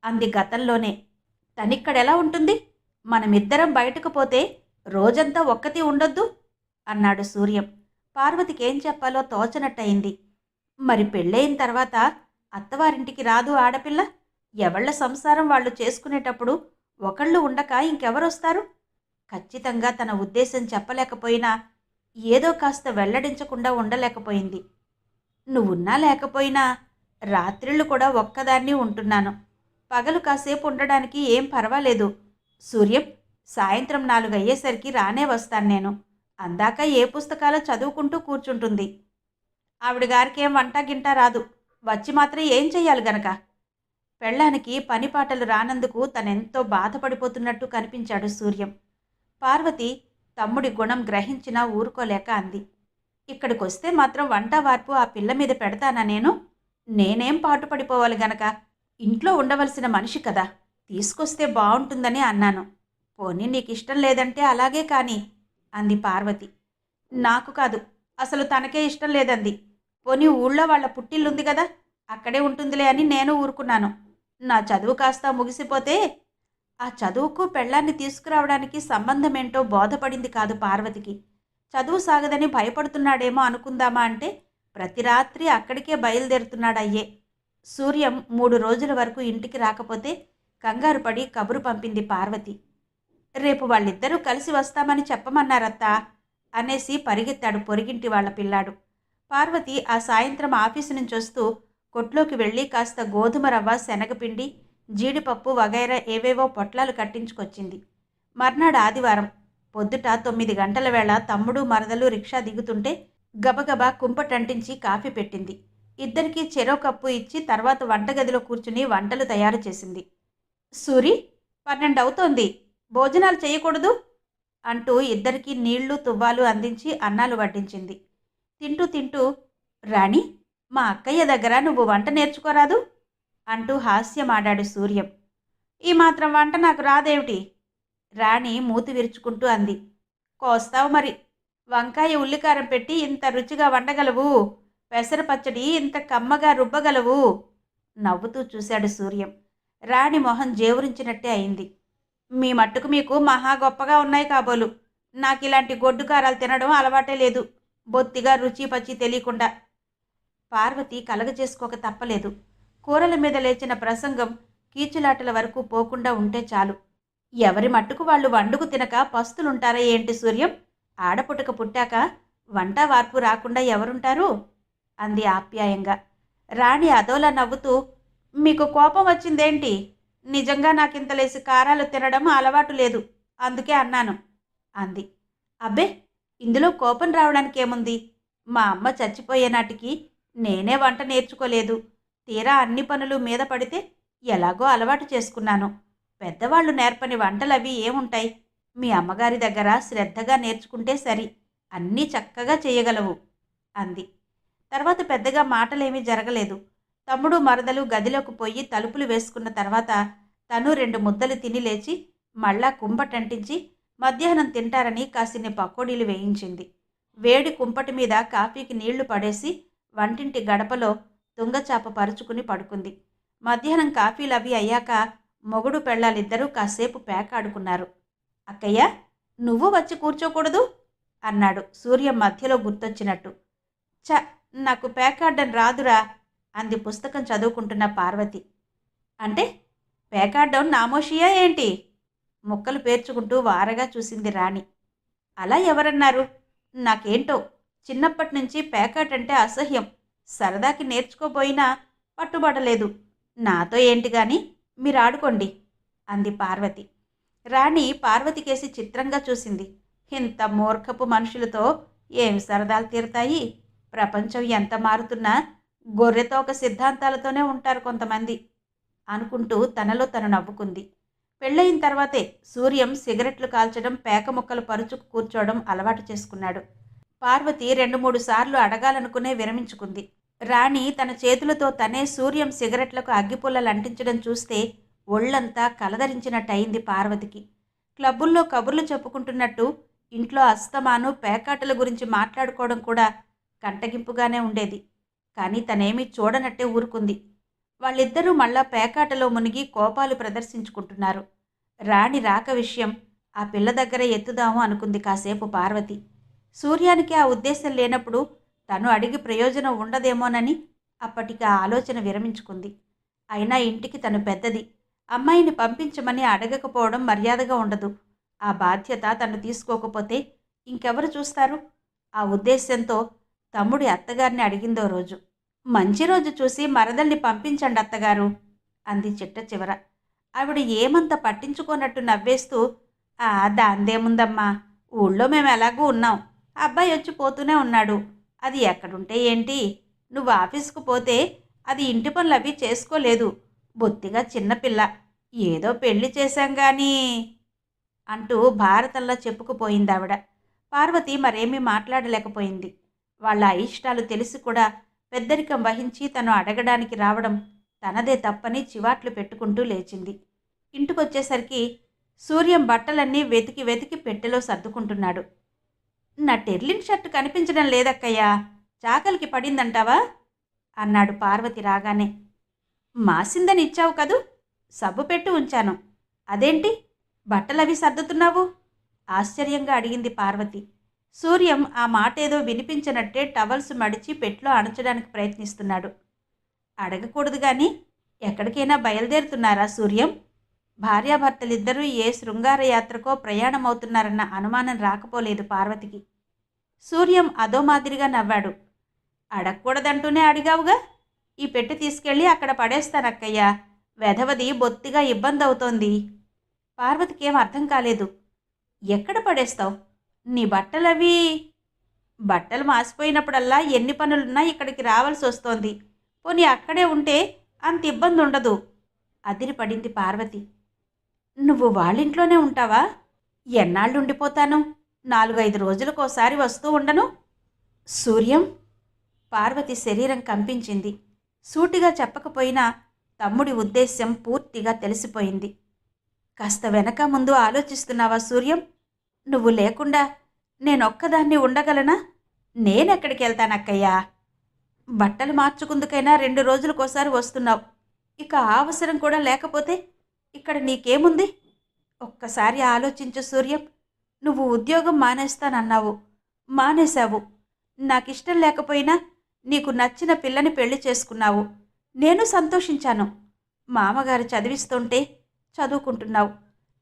అంది గతంలోనే. తనిక్కడెలా ఉంటుంది? మనమిద్దరం బయటకు పోతే రోజంతా ఒక్కతి ఉండొద్దు అన్నాడు సూర్యం. పార్వతికి ఏం చెప్పాలో తోచనట్టయింది. మరి పెళ్ళయిన తర్వాత అత్తవారింటికి రాదు ఆడపిల్ల? ఎవళ్ల సంసారం వాళ్ళు చేసుకునేటప్పుడు ఒకళ్ళు ఉండక ఇంకెవరొస్తారు? ఖచ్చితంగా తన ఉద్దేశం చెప్పలేకపోయినా ఏదో కాస్త వెల్లడించకుండా ఉండలేకపోయింది. నువ్వున్నా లేకపోయినా రాత్రిళ్ళు కూడా ఒక్కదాన్ని ఉంటున్నాను. పగలు కాసేపు ఉండడానికి ఏం పర్వాలేదు. సూర్యం, సాయంత్రం 4 అయ్యేసరికి రానే వస్తాను నేను. అందాక ఏ పుస్తకాలు చదువుకుంటూ కూర్చుంటుంది. ఆవిడ గారికేం వంట గింట రాదు. వచ్చి మాత్రం ఏం చెయ్యాలి గనక? పెళ్ళానికి పనిపాటలు రానందుకు తనెంతో బాధపడిపోతున్నట్టు కనిపించాడు సూర్యం. పార్వతి తమ్ముడి గుణం గ్రహించినా ఊరుకోలేక అంది. ఇక్కడికొస్తే మాత్రం వంట వార్పు ఆ పిల్ల మీద పెడతానా నేను? నేనేం పాటుపడిపోవాలి గనక? ఇంట్లో ఉండవలసిన మనిషి కదా, తీసుకొస్తే బాగుంటుందని అన్నాను. పోనీ నీకిష్టం లేదంటే అలాగే కాని అంది పార్వతి. నాకు కాదు, అసలు తనకే ఇష్టం లేదంది. పోనీ ఊళ్ళో వాళ్ళ పుట్టిల్లుంది కదా, అక్కడే ఉంటుందిలే అని నేను ఊరుకున్నాను. నా చదువు కాస్త ముగిసిపోతే ఆ చదువుకు పెళ్ళాన్ని తీసుకురావడానికి సంబంధమేంటో బోధపడింది కాదు పార్వతికి. చదువు సాగదని భయపడుతున్నాడేమో అనుకుందామా అంటే ప్రతి రాత్రి అక్కడికే బయలుదేరుతున్నాడయ్యే. సూర్యం 3 రోజుల వరకు ఇంటికి రాకపోతే కంగారు పడి కబురు పంపింది పార్వతి. రేపు వాళ్ళిద్దరూ కలిసి వస్తామని చెప్పమన్నారత్తా అనేసి పరిగెత్తాడు పొరిగింటి వాళ్ళ పిల్లాడు. పార్వతి ఆ సాయంత్రం ఆఫీసు నుంచి వస్తూ కొట్లోకి వెళ్ళి కాస్త గోధుమ రవ్వ, శనగపిండి, జీడిపప్పు వగైరా ఏవేవో పొట్లాలు కట్టించుకొచ్చింది. మర్నాడు ఆదివారం పొద్దుట 9 గంటల వేళ తమ్ముడు మరదలు రిక్షా దిగుతుంటే గబగబా కుంపటంటించి కాఫీ పెట్టింది. ఇద్దరికీ చెరో కప్పు ఇచ్చి తర్వాత వంటగదిలో కూర్చుని వంటలు తయారు చేసింది. సూరి, 12 అవుతోంది, భోజనాలు చేయకూడదు అంటూ ఇద్దరికీ నీళ్లు తువ్వాలు అందించి అన్నాలు వడ్డించింది. తింటూ తింటూ, రాణి, మా అక్కయ్య దగ్గర నువ్వు వంట నేర్చుకోరాదు అంటూ హాస్యమాడాడు సూర్యం. ఈ మాత్రం వంట నాకు రాదేమిటి? రాణి మూతి విరుచుకుంటూ అంది. కోస్తావు మరి. వంకాయ ఉల్లికారం పెట్టి ఇంత రుచిగా వండగలవు, పెసర పచ్చడి ఇంత కమ్మగా రుబ్బగలవు. నవ్వుతూ చూశాడు సూర్యం. రాణి మొహం జేవురించినట్టే అయింది. మీ మట్టుకు మీకు మహా గొప్పగా ఉన్నాయి కాబోలు. నాకు ఇలాంటి గొడ్డు కారాలు తినడం అలవాటే లేదు, బొత్తిగా రుచి పచ్చి తెలియకుండా. పార్వతి కలగజేసుకోక తప్పలేదు. కూరల మీద లేచిన ప్రసంగం కీచులాటల వరకు పోకుండా ఉంటే చాలు. ఎవరి మట్టుకు వాళ్ళు వండుకు తినక పస్తులుంటారా ఏంటి సూర్యం? ఆడపుటక పుట్టాక వంట వార్పు రాకుండా ఎవరుంటారు అంది ఆప్యాయంగా. రాణి అదోలా నవ్వుతూ, మీకు కోపం వచ్చిందేంటి? నిజంగా నాకింతలేసి కారాలు తినడం అలవాటు లేదు, అందుకే అన్నాను అంది. అబ్బే, ఇందులో కోపం రావడానికేముంది? మా అమ్మ చచ్చిపోయే నాటికి నేనే వంట నేర్చుకోలేదు. తీరా అన్ని పనులు మీద పడితే ఎలాగో అలవాటు చేసుకున్నాను. పెద్దవాళ్ళు నేర్పని వంటలవి ఏముంటాయి? మీ అమ్మగారి దగ్గర శ్రద్ధగా నేర్చుకుంటే సరి, అన్నీ చక్కగా చేయగలవు అంది. తర్వాత పెద్దగా మాటలేమీ జరగలేదు. తమ్ముడు మరదలు గదిలోకి పోయి తలుపులు వేసుకున్న తర్వాత తను 2 ముద్దలు తిని లేచి మళ్ళా కుంపటంటించి మధ్యాహ్నం తింటారని కాసిన్ని పకోడీలు వేయించింది. వేడి కుంపటి మీద కాఫీకి నీళ్లు పడేసి వంటింటి గడపలో తుంగచాప పరుచుకుని పడుకుంది. మధ్యాహ్నం కాఫీలవి అయ్యాక మొగుడు పెళ్ళాలిద్దరూ కాసేపు పేకాడుకున్నారు. అక్కయ్య, నువ్వు వచ్చి కూర్చోకూడదు అన్నాడు సూర్యం మధ్యలో గుర్తొచ్చినట్టు. చ, నాకు పేకాడ్డం రాదురా అంది పుస్తకం చదువుకుంటున్న పార్వతి. అంటే పేకాడ్డం నామోషియా ఏంటి? ముక్కలు పేర్చుకుంటూ వారగా చూసింది రాణి. అలా ఎవరన్నారు? నాకేంటో చిన్నప్పటి నుంచి పేకాటంటే అసహ్యం. సరదాకి నేర్చుకోబోయినా పట్టుబడలేదు. నాతో ఏంటి గాని, మీరు ఆడుకోండి అంది పార్వతి. రాణి పార్వతికేసి చిత్రంగా చూసింది. ఇంత మూర్ఖపు మనుషులతో ఏం సరదాలు తీరుతాయి? ప్రపంచం ఎంత మారుతున్నా గొర్రెతోక సిద్ధాంతాలతోనే ఉంటారు కొంతమంది అనుకుంటూ తనలో తను నవ్వుకుంది. పెళ్ళయిన తర్వాతే సూర్యం సిగరెట్లు కాల్చడం, పేక ముక్కలు పరుచుకు కూర్చోవడం అలవాటు చేసుకున్నాడు. పార్వతి 2-3 సార్లు అడగాలనుకునే విరమించుకుంది. రాణి తన చేతులతో తనే సూర్యం సిగరెట్లకు అగ్గిపుల్లలు అంటించడం చూస్తే ఒళ్లంతా కలదరించినట్టయింది పార్వతికి. క్లబ్బుల్లో కబుర్లు చెప్పుకుంటున్నట్టు ఇంట్లో అస్తమాను పేకాటల గురించి మాట్లాడుకోవడం కూడా కంటగింపుగానే ఉండేది. కానీ తనేమీ చూడనట్టే ఊరుకుంది. వాళ్ళిద్దరూ మళ్ళా పేకాటలో మునిగి కోపాలు ప్రదర్శించుకుంటున్నారు. రాణి రాక విషయం ఆ పిల్ల దగ్గర ఎత్తుదాము అనుకుంది కాసేపు పార్వతి. సూర్యానికి ఆ ఉద్దేశం లేనప్పుడు తను అడిగి ప్రయోజనం ఉండదేమోనని అప్పటికి ఆ ఆలోచన విరమించుకుంది. అయినా ఇంటికి తను పెద్దది. అమ్మాయిని పంపించమని అడగకపోవడం మర్యాదగా ఉండదు. ఆ బాధ్యత తను తీసుకోకపోతే ఇంకెవరు చూస్తారు? ఆ ఉద్దేశ్యంతో తమ్ముడి అత్తగారిని అడిగిందో రోజు. మంచి రోజు చూసి మరదల్ని పంపించండి అత్తగారు అంది చిట్ట చివర. ఆవిడ ఏమంత పట్టించుకోనట్టు నవ్వేస్తూ, దాందేముందమ్మా, ఊళ్ళో మేము ఎలాగూ ఉన్నాం. అబ్బాయి వచ్చి పోతూనే ఉన్నాడు. అది ఎక్కడుంటే ఏంటి? నువ్వు ఆఫీసుకు పోతే అది ఇంటి పనులు అవి చేసుకోలేదు. బొత్తిగా చిన్నపిల్ల, ఏదో పెళ్లి చేశాం కానీ అంటూ భారతంలా చెప్పుకుపోయిందావిడ. పార్వతి మరేమీ మాట్లాడలేకపోయింది. వాళ్ళ అయిష్టాలు తెలిసి కూడా పెద్దరికం వహించి తను అడగడానికి రావడం తనదే తప్పని చివాట్లు పెట్టుకుంటూ లేచింది. ఇంటికొచ్చేసరికి సూర్యం బట్టలన్నీ వెతికి వెతికి పెట్టెలో సర్దుకుంటున్నాడు. నా టెర్లిన్ షర్టు కనిపించడం లేదక్కయ్యా, చాకలికి పడిందంటావా అన్నాడు పార్వతి రాగానే. మాసిందని ఇచ్చావు కదూ, సబ్బు పెట్టి ఉంచాను. అదేంటి బట్టలవి సర్దుతున్నావు ఆశ్చర్యంగా అడిగింది పార్వతి. సూర్యం ఆ మాటేదో వినిపించినట్టే టవల్స్ మడిచి పెట్లో అణచడానికి ప్రయత్నిస్తున్నాడు. అడగకూడదు గాని ఎక్కడికైనా బయలుదేరుతున్నారా సూర్యం? భార్యాభర్తలిద్దరూ ఏ శృంగార యాత్రకో ప్రయాణమవుతున్నారన్న అనుమానం రాకపోలేదు పార్వతికి. సూర్యం అదో మాదిరిగా నవ్వాడు. అడగకూడదంటూనే అడిగావుగా. ఈ పెట్టి తీసుకెళ్ళి అక్కడ పడేస్తానక్కయ్యా, వెధవది బొత్తిగా ఇబ్బంది అవుతోంది. పార్వతికేం అర్థం కాలేదు. ఎక్కడ పడేస్తావు? నీ బట్టలవి? బట్టలు మాసిపోయినప్పుడల్లా ఎన్ని పనులున్నా ఇక్కడికి రావాల్సి వస్తోంది. పోనీ అక్కడే ఉంటే అంత ఇబ్బంది ఉండదు అదిరిపడింది పార్వతి. నువ్వు వాళ్ళింట్లోనే ఉంటావా? ఎన్నాళ్ళు ఉండిపోతాను? 4-5 రోజులకోసారి వస్తూ ఉండను. సూర్యం, పార్వతి శరీరం కంపించింది. సూటిగా చెప్పకపోయినా తమ్ముడి ఉద్దేశ్యం పూర్తిగా తెలిసిపోయింది. కాస్త వెనక ముందు ఆలోచిస్తున్నావా సూర్యం? నువ్వు లేకుండా నేనొక్కదాన్ని ఉండగలనా? నేనెక్కడికి వెళ్తానక్కయ్యా? బట్టలు మార్చుకుందుకైనా 2 రోజులకోసారి వస్తున్నావు. ఇక ఆ అవసరం కూడా లేకపోతే ఇక్కడ నీకేముంది? ఒక్కసారి ఆలోచించు సూర్యం. నువ్వు ఉద్యోగం మానేస్తానన్నావు, మానేశావు. నాకిష్టం లేకపోయినా నీకు నచ్చిన పిల్లని పెళ్లి చేసుకున్నావు. నేను సంతోషించాను. మామగారు చదివిస్తుంటే చదువుకుంటున్నావు.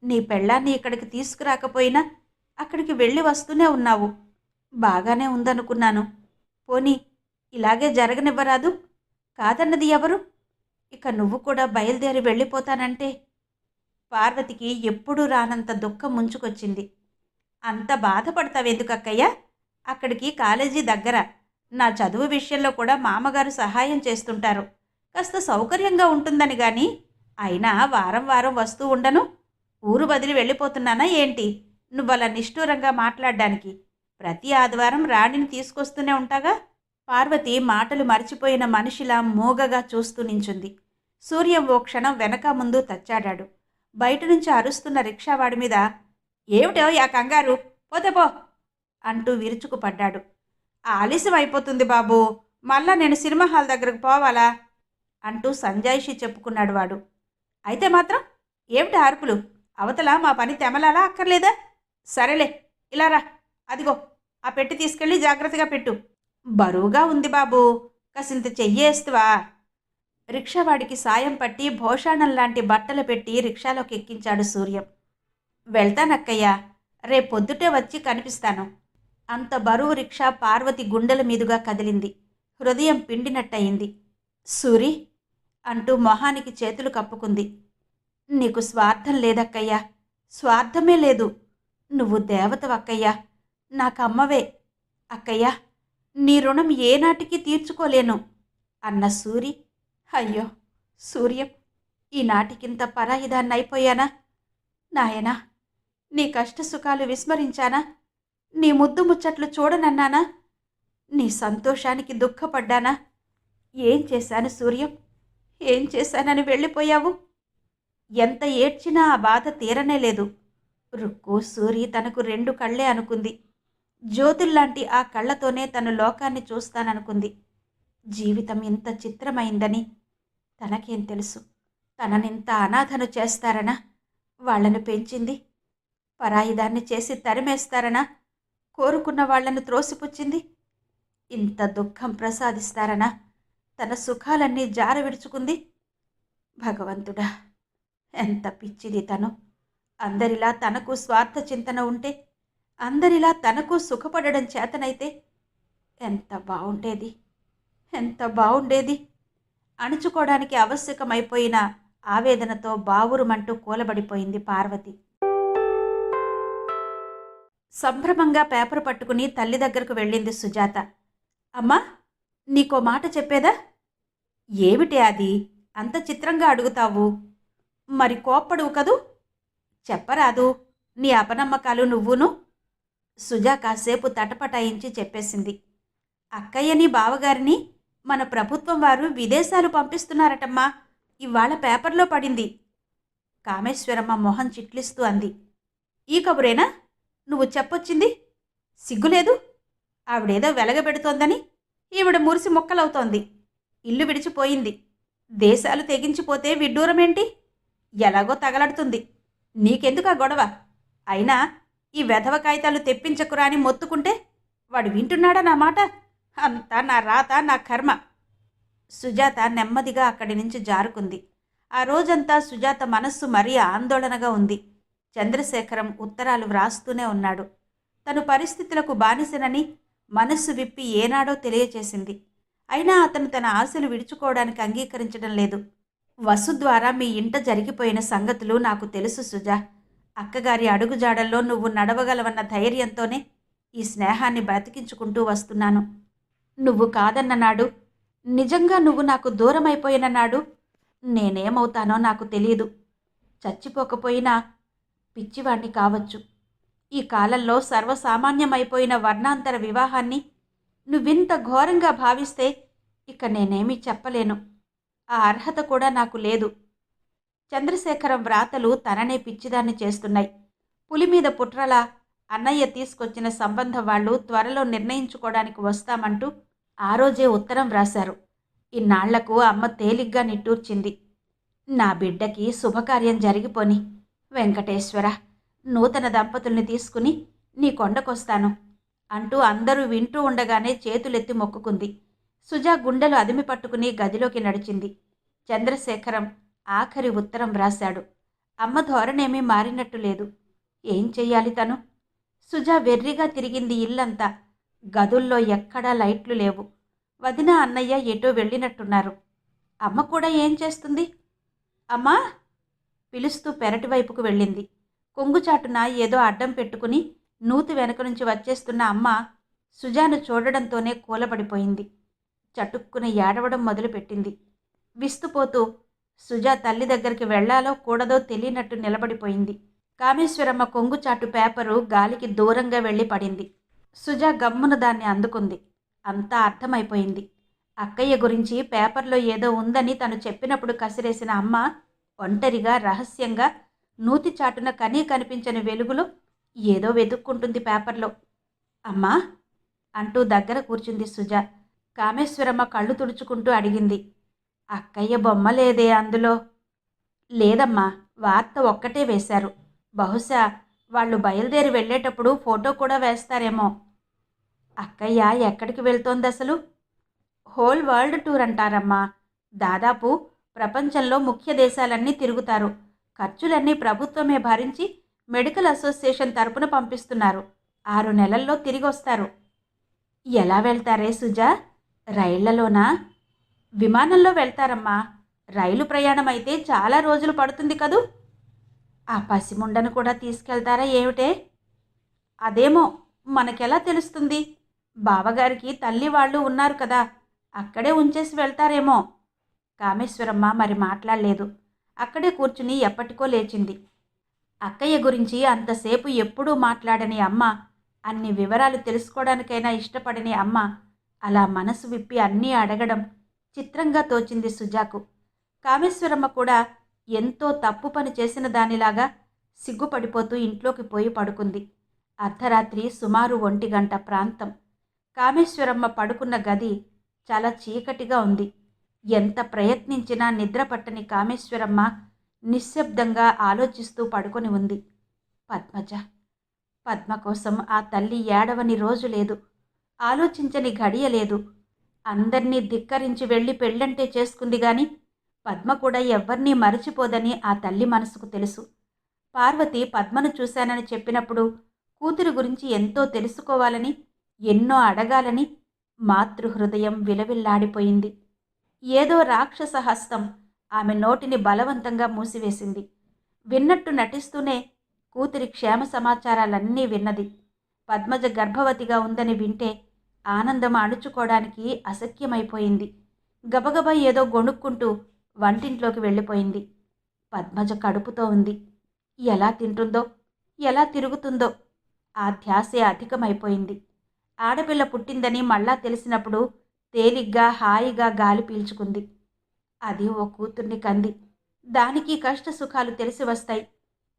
నీ పెళ్ళాన్ని ఇక్కడికి తీసుకురాకపోయినా అక్కడికి వెళ్ళి వస్తూనే ఉన్నావు. బాగానే ఉందనుకున్నాను. పోనీ ఇలాగే జరగనివ్వరాదు? కాదన్నది ఎవరు? ఇక నువ్వు కూడా బయలుదేరి వెళ్ళిపోతానంటే పార్వతికి ఎప్పుడూ రానంత దుఃఖం ముంచుకొచ్చింది. అంత బాధపడతావెందుకక్కయ్య? అక్కడికి కాలేజీ దగ్గర. నా చదువు విషయంలో కూడా మామగారు సహాయం చేస్తుంటారు. కాస్త సౌకర్యంగా ఉంటుందని గాని అయినా వారం వారం వస్తూ ఉండను. ఊరు వదిలి వెళ్ళిపోతున్నానా ఏంటి నువ్వలా నిష్ఠూరంగా మాట్లాడ్డానికి? ప్రతి ఆదివారం రాణిని తీసుకొస్తూనే ఉంటాగా. పార్వతి మాటలు మర్చిపోయిన మనిషిలా మూగగా చూస్తూ నించుంది. సూర్యం ఓ క్షణం వెనక ముందు తచ్చాడాడు. బయట నుంచి అరుస్తున్న రిక్షావాడి మీద ఏమిటో యా కంగారు, పోతే పో అంటూ విరుచుకుపడ్డాడు. ఆలస్యం అయిపోతుంది బాబూ, మళ్ళా నేను సినిమా హాల్ దగ్గరకు పోవాలా అంటూ సంజాయిషి చెప్పుకున్నాడు వాడు. అయితే మాత్రం ఏమిటి అరుపులు? అవతల మా పని తెమలాలా అక్కర్లేదా? సరేలే, ఇలా రా. అదిగో ఆ పెట్టి తీసుకెళ్ళి జాగ్రత్తగా పెట్టు. బరువుగా ఉంది బాబూ, కాసింత చెయ్యేస్తువా? రిక్షావాడికి సాయం పట్టి భోషాణం లాంటి బట్టలు పెట్టి రిక్షాలోకి ఎక్కించాడు సూర్యం. వెళ్తానక్కయ్యా, రేపొద్దుటే వచ్చి కనిపిస్తాను. అంత బరువు రిక్షా పార్వతి గుండెల మీదుగా కదిలింది. హృదయం పిండినట్టయింది. సూరి అంటూ మొహానికి చేతులు కప్పుకుంది. నీకు స్వార్థం లేదక్కయ్యా, స్వార్థమే లేదు. నువ్వు దేవతవక్కయ్యా, నాకమ్మవే. అక్కయ్యా, నీ రుణం ఏనాటికి తీర్చుకోలేను అన్న సూరి, అయ్యో సూర్యం, ఈనాటికింత పరాయిదాన్నైపోయానా? నాయనా, నీ కష్టసుఖాలు విస్మరించానా? నీ ముద్దు ముచ్చట్లు చూడనన్నానా? నీ సంతోషానికి దుఃఖపడ్డానా? ఏం చేశాను సూర్యం, ఏం చేశానని వెళ్ళిపోయావు? ఎంత ఏడ్చినా ఆ బాధ తీరనే లేదు. రుక్కు సూరి తనకు 2 కళ్ళే అనుకుంది. జ్యోతుల్లాంటి ఆ కళ్ళతోనే తను లోకాన్ని చూస్తాననుకుంది. జీవితం ఇంత చిత్రమైందని తనకేం తెలుసు? తననింత అనాథను చేస్తారనా వాళ్లను పెంచింది? పరాయిదాన్ని చేసి తరిమేస్తారనా కోరుకున్న వాళ్లను త్రోసిపుచ్చింది? ఇంత దుఃఖం ప్రసాదిస్తారనా తన సుఖాలన్నీ జార విడుచుకుంది? భగవంతుడా, ఎంత పిచ్చిది తను! అందరిలా తనకు స్వార్థ చింతన ఉంటే, అందరిలా తనకు సుఖపడడం చేతనైతే ఎంత బావుండేది, ఎంత బావుండేది! అణుచుకోవడానికి ఆవశ్యకమైపోయిన ఆవేదనతో బావురుమంటూ కూలబడిపోయింది పార్వతి. సంభ్రమంగా పేపర్ పట్టుకుని తల్లి దగ్గరకు వెళ్ళింది సుజాత. అమ్మా, నీకో మాట చెప్పేదా? ఏమిటి అది అంత చిత్రంగా అడుగుతావు? మరి కోప్పడువు కదూ, చెప్పరాదు నీ అపనమ్మకాలు నువ్వును. సుజా కాసేపు తటపటాయించి చెప్పేసింది. అక్కయ్యని బావగారిని మన ప్రభుత్వం వారు విదేశాలు పంపిస్తున్నారటమ్మా, ఇవాళ పేపర్లో పడింది. కామేశ్వరమ్మ మొహం చిట్లిస్తూ అంది. ఈ కబురేనా నువ్వు చెప్పొచ్చింది? సిగ్గులేదు? ఆవిడేదో వెలగబెడుతోందని ఈవిడ మురిసి మొక్కలవుతోంది. ఇల్లు విడిచిపోయింది. దేశాలు తెగించిపోతే విడ్డూరమేంటి? ఎలాగో తగలడుతుంది. నీకెందుకా గొడవ? అయినా ఈ వెధవ కాగితాలు తెప్పించకురా అని మొత్తుకుంటే వాడు వింటున్నాడా నా మాట? అంతా నా రాత, నా కర్మ. సుజాత నెమ్మదిగా అక్కడి నుంచి జారుకుంది. ఆ రోజంతా సుజాత మనస్సు మరీ ఆందోళనగా ఉంది. చంద్రశేఖరం ఉత్తరాలు వ్రాస్తూనే ఉన్నాడు. తను పరిస్థితులకు బానిసనని మనస్సు విప్పి ఏనాడో తెలియచేసింది. అయినా అతను తన ఆశలు విడుచుకోవడానికి అంగీకరించడం లేదు. వసు ద్వారా మీ ఇంట జరిగిపోయిన సంగతులు నాకు తెలుసు సుజా. అక్కగారి అడుగుజాడల్లో నువ్వు నడవగలవన్న ధైర్యంతోనే ఈ స్నేహాన్ని బ్రతికించుకుంటూ వస్తున్నాను. నువ్వు కాదన్న నాడు, నిజంగా నువ్వు నాకు దూరమైపోయిన నాడు నేనేమవుతానో నాకు తెలియదు. చచ్చిపోకపోయినా పిచ్చివాణ్ణి కావచ్చు. ఈ కాలంలో సర్వసామాన్యమైపోయిన వర్ణాంతర వివాహాన్ని నువ్వింత ఘోరంగా భావిస్తే ఇక నేనేమీ చెప్పలేను. ఆ అర్హత కూడా నాకు లేదు. చంద్రశేఖరం వ్రాతలు తననే పిచ్చిదాన్ని చేస్తున్నాయి. పులి మీద పుట్రలా అన్నయ్య తీసుకొచ్చిన సంబంధం వాళ్ళు త్వరలో నిర్ణయించుకోవడానికి వస్తామంటూ ఆ రోజే ఉత్తరం వ్రాశారు. ఇన్నాళ్లకు అమ్మ తేలిగ్గా నిట్టూర్చింది. నా బిడ్డకి శుభకార్యం జరిగిపోని వెంకటేశ్వర, నూతన దంపతుల్ని తీసుకుని నీ కొండకొస్తాను అంటూ అందరూ వింటూ ఉండగానే చేతులెత్తి మొక్కుకుంది. సుజా గుండెలు అదిమి పట్టుకుని గదిలోకి నడిచింది. చంద్రశేఖరం ఆఖరి ఉత్తరం వ్రాశాడు. అమ్మ ధోరణేమీ మారినట్టు లేదు. ఏం చెయ్యాలి తను? సుజా వెర్రిగా తిరిగింది ఇల్లంతా. గదుల్లో ఎక్కడా లైట్లు లేవు. వదిన అన్నయ్య ఎటో వెళ్ళినట్టున్నారు. అమ్మ కూడా ఏం చేస్తుంది? అమ్మా పిలుస్తూ పెరటి వైపుకు వెళ్ళింది. కొంగుచాటున ఏదో అడ్డం పెట్టుకుని నూతి వెనక నుంచి వచ్చేస్తున్న అమ్మ సుజాను చూడడంతోనే కూలబడిపోయింది. చటుక్కున ఏడవడం మొదలుపెట్టింది. విస్తుపోతూ సుజా తల్లి దగ్గరికి వెళ్లాలో కూడదో తెలియనట్టు నిలబడిపోయింది. కామేశ్వరమ్మ కొంగుచాటు పేపరు గాలికి దూరంగా వెళ్ళి పడింది. సుజా గమ్మున దాన్ని అందుకుంది. అంతా అర్థమైపోయింది. అక్కయ్య గురించి పేపర్లో ఏదో ఉందని తను చెప్పినప్పుడు కసిరేసిన అమ్మ ఒంటరిగా రహస్యంగా నూతి చాటున కనీ కనిపించని వెలుగులో ఏదో వెతుక్కుంటుంది పేపర్లో. అమ్మా అంటూ దగ్గర కూర్చుంది సుజ. కామేశ్వరమ్మ కళ్ళు తుడుచుకుంటూ అడిగింది, అక్కయ్య బొమ్మ లేదే అందులో? లేదమ్మా, వార్త ఒక్కటే వేశారు. బహుశా వాళ్ళు బయలుదేరి వెళ్ళేటప్పుడు ఫోటో కూడా వేస్తారేమో. అక్కయ్య ఎక్కడికి వెళ్తోంది అసలు? హోల్ వరల్డ్ టూర్ అంటారమ్మా. దాదాపు ప్రపంచంలో ముఖ్య దేశాలన్నీ తిరుగుతారు. ఖర్చులన్నీ ప్రభుత్వమే భరించి మెడికల్ అసోసియేషన్ తరపున పంపిస్తున్నారు. 6 నెలల్లో తిరిగి వస్తారు. ఎలా వెళ్తారే సుజా? రైళ్లలోనా? విమానంలో వెళ్తారమ్మా. రైలు ప్రయాణం అయితే చాలా రోజులు పడుతుంది కదూ. ఆ పసిముండను కూడా తీసుకెళ్తారా ఏమిటే? అదేమో మనకెలా తెలుస్తుంది? బావగారికి తల్లి వాళ్ళు ఉన్నారు కదా, అక్కడే ఉంచేసి వెళ్తారేమో. కామేశ్వరమ్మ మరి మాట్లాడలేదు. అక్కడే కూర్చుని ఎప్పటికో లేచింది. అక్కయ్య గురించి అంతసేపు ఎప్పుడూ మాట్లాడని అమ్మ, అన్ని వివరాలు తెలుసుకోవడానికైనా ఇష్టపడని అమ్మ అలా మనసు విప్పి అన్నీ అడగడం చిత్రంగా తోచింది సుజాకు. కామేశ్వరమ్మ కూడా ఎంతో తప్పు పని చేసిన దానిలాగా సిగ్గుపడిపోతూ ఇంట్లోకి పోయి పడుకుంది. అర్ధరాత్రి సుమారు 1 గంట ప్రాంతం. కామేశ్వరమ్మ పడుకున్న గది చాలా చీకటిగా ఉంది. ఎంత ప్రయత్నించినా నిద్రపట్టని కామేశ్వరమ్మ నిశ్శబ్దంగా ఆలోచిస్తూ పడుకొని ఉంది. పద్మజ. పద్మ కోసం ఆ తల్లి ఏడవని రోజు లేదు, ఆలోచించని గడియ లేదు. అందర్నీ ధిక్కరించి వెళ్ళి పెళ్ళంటే చేసుకుంది గాని పద్మ కూడా ఎవ్వర్నీ మరచిపోదని ఆ తల్లి మనసుకు తెలుసు. పార్వతి పద్మను చూశానని చెప్పినప్పుడు కూతురు గురించి ఎంతో తెలుసుకోవాలని, ఎన్నో అడగాలని మాతృహృదయం విలవిల్లాడిపోయింది. ఏదో రాక్షస హస్తం ఆమె నోటిని బలవంతంగా మూసివేసింది. విన్నట్టు నటిస్తూనే కూతురి క్షేమ సమాచారాలన్నీ విన్నది. పద్మజ గర్భవతిగా ఉందని వింటే ఆనందం అణుచుకోవడానికి అశక్యమైపోయింది. గబగబా ఏదో గొణుక్కుంటూ వంటింట్లోకి వెళ్ళిపోయింది. పద్మజ కడుపుతో ఉంది. ఎలా తింటుందో, ఎలా తిరుగుతుందో ఆ ధ్యాసే అధికమైపోయింది. ఆడపిల్ల పుట్టిందని మళ్ళా తెలిసినప్పుడు తేలిగ్గా హాయిగా గాలి పీల్చుకుంది. అది ఓ కూతుర్ని కంది. దానికి కష్ట సుఖాలు తెలిసి వస్తాయి.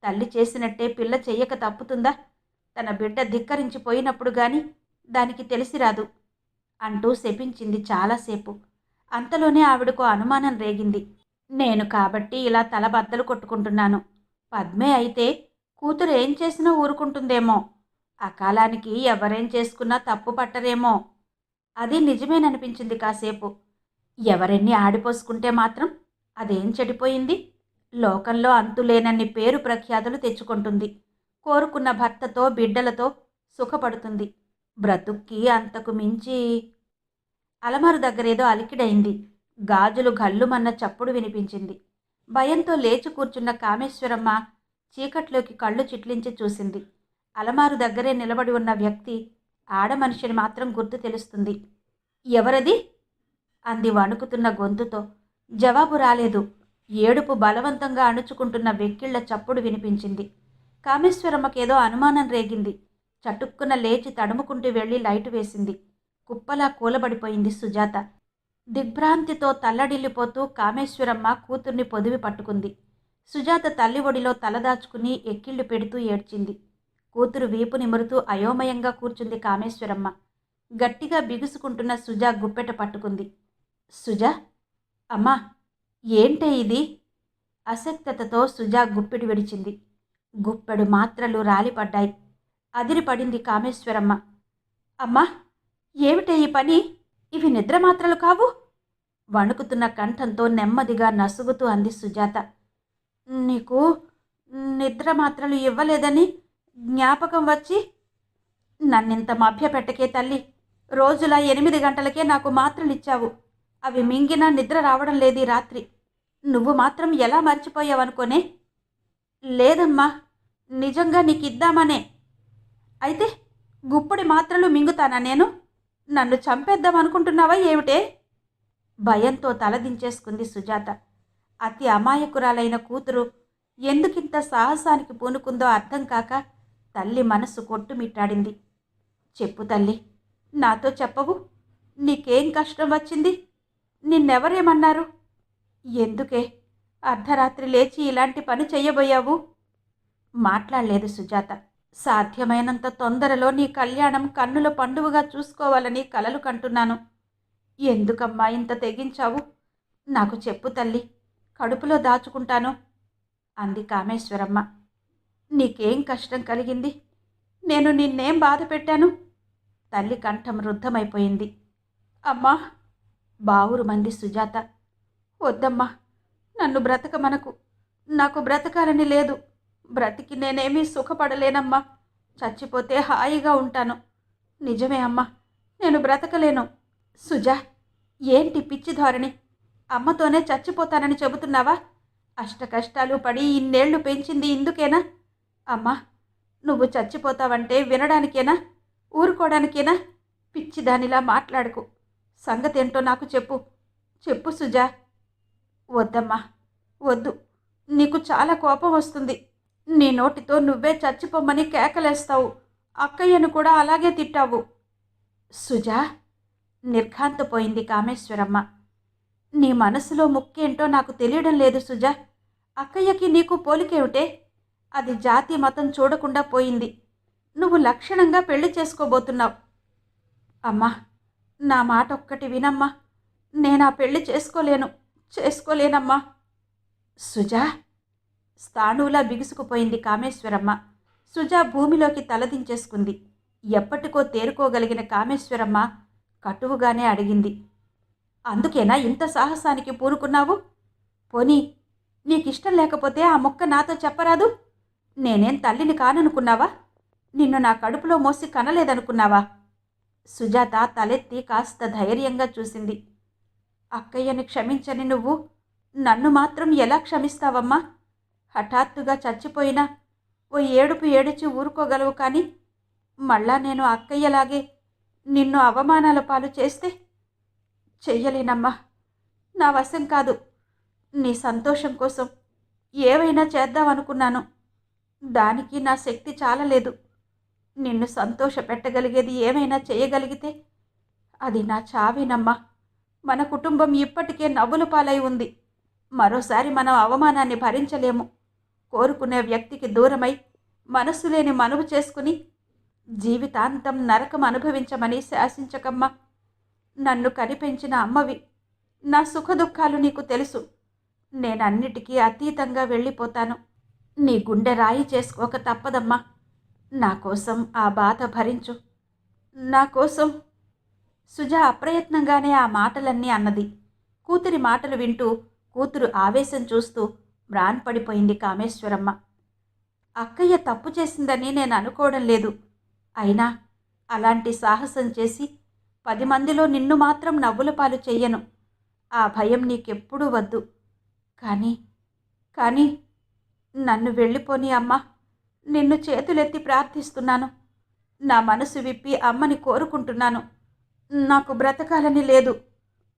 తల్లి చేసినట్టే పిల్ల చెయ్యక తప్పుతుందా? తన బిడ్డ ధిక్కరించిపోయినప్పుడు గాని దానికి తెలిసిరాదు అంటూ శపించింది చాలాసేపు. అంతలోనే ఆవిడకు అనుమానం రేగింది. నేను కాబట్టి ఇలా తలబద్దలు కొట్టుకుంటున్నాను. పద్మే అయితే కూతురు ఏం చేసినా ఊరుకుంటుందేమో. అకాలానికి ఎవరేం చేసుకున్నా తప్పు పట్టరేమో. అది నిజమేననిపించింది కాసేపు. ఎవరెన్ని ఆడిపోసుకుంటే మాత్రం అదేం చెడిపోయింది? లోకంలో అంతులేనన్ని పేరు ప్రఖ్యాతులు తెచ్చుకుంటుంది. కోరుకున్న భర్తతో బిడ్డలతో సుఖపడుతుంది. బ్రతుక్కి అంతకు మించి. అలమారు దగ్గరేదో అలికిడైంది. గాజులు గల్లుమన్న చప్పుడు వినిపించింది. భయంతో లేచి కూర్చున్న కామేశ్వరమ్మ చీకట్లోకి కళ్ళు చిట్లించి చూసింది. అలమారు దగ్గరే నిలబడి ఉన్న వ్యక్తి ఆడమనిషిని మాత్రం గుర్తు తెలుస్తుంది. ఎవరది? అంది వణుకుతున్న గొంతుతో. జవాబు రాలేదు. ఏడుపు బలవంతంగా అణుచుకుంటున్న వెక్కిళ్ల చప్పుడు వినిపించింది. కామేశ్వరమ్మకేదో అనుమానం రేగింది. చటుక్కున లేచి తడుముకుంటూ వెళ్ళి లైటు వేసింది. కుప్పలా కూలబడిపోయింది సుజాత. దిగ్భ్రాంతితో తల్లడిల్లిపోతూ కామేశ్వరమ్మ కూతుర్ని పొదివి పట్టుకుంది. సుజాత తల్లి ఒడిలో తలదాచుకుని ఎక్కిళ్లు పెడుతూ ఏడ్చింది. కూతురు వీపు నిమురుతూ అయోమయంగా కూర్చుంది కామేశ్వరమ్మ. గట్టిగా బిగుసుకుంటున్న సుజా గుప్పెట పట్టుకుంది. సుజా, అమ్మా, ఏంటే ఇది? అసక్తతతో సుజా గుప్పిడి విడిచింది. గుప్పెడు మాత్రలు రాలిపడ్డాయి. అదిరిపడింది కామేశ్వరమ్మ. అమ్మా, ఏమిటే ఈ పని? ఇవి నిద్ర మాత్రలు కావు? వణుకుతున్న కంఠంతో నెమ్మదిగా నసుగుతూ అంది సుజాత. నీకు నిద్ర మాత్రలు ఇవ్వలేదని జ్ఞాపకం వచ్చి నన్నింత మభ్యపెట్టకే తల్లి. రోజులా 8 గంటలకే నాకు మాత్రలిచ్చావు. అవి మింగినా నిద్ర రావడం లేదు ఈ రాత్రి. నువ్వు మాత్రం ఎలా మర్చిపోయావనుకోనే. లేదమ్మా, నిజంగా నీకిద్దామనే. అయితే గుప్పడి మాత్రలు మింగుతానా నేను? నన్ను చంపేద్దామనుకుంటున్నావా ఏమిటే? భయంతో తలదించేసుకుంది సుజాత. అతి అమాయకురాలైన కూతురు ఎందుకింత సాహసానికి పూనుకుందో అర్థం కాక తల్లి మనసు కొట్టుమిట్టాడింది. చెప్పు తల్లి, నాతో చెప్పవు? నీకేం కష్టం వచ్చింది? నిన్నెవరేమన్నారు? ఎందుకే అర్ధరాత్రి లేచి ఇలాంటి పని చెయ్యబోయావు? మాట్లాడలేదు సుజాత. సాధ్యమైనంత తొందరలో నీ కళ్యాణం కన్నుల పండువగా చూసుకోవాలని కలలు కంటున్నాను. ఎందుకమ్మా ఇంత తెగించావు? నాకు చెప్పు తల్లి, కడుపులో దాచుకుంటాను అంది కామేశ్వరమ్మ. నీకేం కష్టం కలిగింది? నేను నిన్నేం బాధ పెట్టాను? తల్లి కంఠం రుద్ధమైపోయింది. అమ్మా, బావురు మంది సుజాత. వద్దమ్మా, నన్ను బ్రతకమనకు. నాకు బ్రతకాలని లేదు. బ్రతికి నేనేమీ సుఖపడలేనమ్మా. చచ్చిపోతే హాయిగా ఉంటాను. నిజమే అమ్మా, నేను బ్రతకలేను. సుజా, ఏంటి పిచ్చి ధోరణి? అమ్మతోనే చచ్చిపోతానని చెబుతున్నావా? అష్టకష్టాలు పడి ఇన్నేళ్లు పెంచింది ఇందుకేనా? అమ్మా, నువ్వు చచ్చిపోతావంటే వినడానికేనా? ఊరుకోవడానికేనా? పిచ్చిదానిలా మాట్లాడుకు. సంగతేంటో నాకు చెప్పు. చెప్పు సుజా. వద్దమ్మా, వద్దు. నీకు చాలా కోపం వస్తుంది. నీ నోటితో నువ్వే చచ్చిపోమ్మని కేకలేస్తావు. అక్కయ్యను కూడా అలాగే తిట్టావు. సుజా, నిర్ఘాంతపోయింది కామేశ్వరమ్మ. నీ మనసులో ముక్కేంటో నాకు తెలియడం లేదు సుజా. అక్కయ్యకి నీకు పోలికేమిటే? అది జాతి మతం చూడకుండా పోయింది. నువ్వు లక్షణంగా పెళ్లి చేసుకోబోతున్నావు. అమ్మా, నా మాట ఒక్కటి వినమ్మా. నేనా పెళ్లి చేసుకోలేనమ్మా. సుజా, స్థాణువులా బిగుసుకుపోయింది కామేశ్వరమ్మ. సుజా భూమిలోకి తలదించేసుకుంది. ఎప్పటికో తేరుకోగలిగిన కామేశ్వరమ్మ కటువుగానే అడిగింది. అందుకేనా ఇంత సాహసానికి పూనుకున్నావు? పోనీ నీకిష్టం లేకపోతే ఆ మొక్క నాతో చెప్పరాదు? నేనేం తల్లిని కాననుకున్నావా? నిన్ను నా కడుపులో మోసి కనలేదనుకున్నావా? సుజాత తలెత్తి కాస్త ధైర్యంగా చూసింది. అక్కయ్యని క్షమించని నువ్వు నన్ను మాత్రం ఎలా క్షమిస్తావమ్మా? హఠాత్తుగా చచ్చిపోయినా ఓ ఏడుపు ఏడిచి ఊరుకోగలవు, కానీ మళ్ళా నేను అక్కయ్యలాగే నిన్ను అవమానాల పాలు చేస్తే చెయ్యలేనమ్మా. నా వశం కాదు. నీ సంతోషం కోసం ఏవైనా చేద్దామనుకున్నాను. దానికి నా శక్తి చాలలేదు. నిన్ను సంతోష పెట్టగలిగేది ఏమైనా చేయగలిగితే అది నా చావేనమ్మా. మన కుటుంబం ఇప్పటికే నవ్వుల పాలై ఉంది. మరోసారి మనం అవమానాన్ని భరించలేము. కోరుకునే వ్యక్తికి దూరమై మనస్సు లేని మనువు చేసుకుని జీవితాంతం నరకం అనుభవించమని శాసించకమ్మా. నన్ను కనిపెంచిన అమ్మవి. నా సుఖదుఖాలు నీకు తెలుసు. నేనన్నిటికీ అతీతంగా వెళ్ళిపోతాను. నీ గుండె రాయి చేసుకోక తప్పదమ్మా. నా కోసం ఆ బాధ భరించు. నా కోసం. సుజా అప్రయత్నంగానే ఆ మాటలన్నీ అన్నది. కూతురి మాటలు వింటూ కూతురు ఆవేశం చూస్తూ మ్రాన్పడిపోయింది కామేశ్వరమ్మ. అక్కయ్య తప్పు చేసిందని నేను అనుకోవడం లేదు. అయినా అలాంటి సాహసం చేసి 10 మందిలో నిన్ను మాత్రం నవ్వుల పాలు చెయ్యను. ఆ భయం నీకెప్పుడూ వద్దు. కానీ నన్ను వెళ్ళిపోని అమ్మా. నిన్ను చేతులెత్తి ప్రార్థిస్తున్నాను. నా మనసు విప్పి అమ్మని కోరుకుంటున్నాను. నాకు బ్రతకాలని లేదు.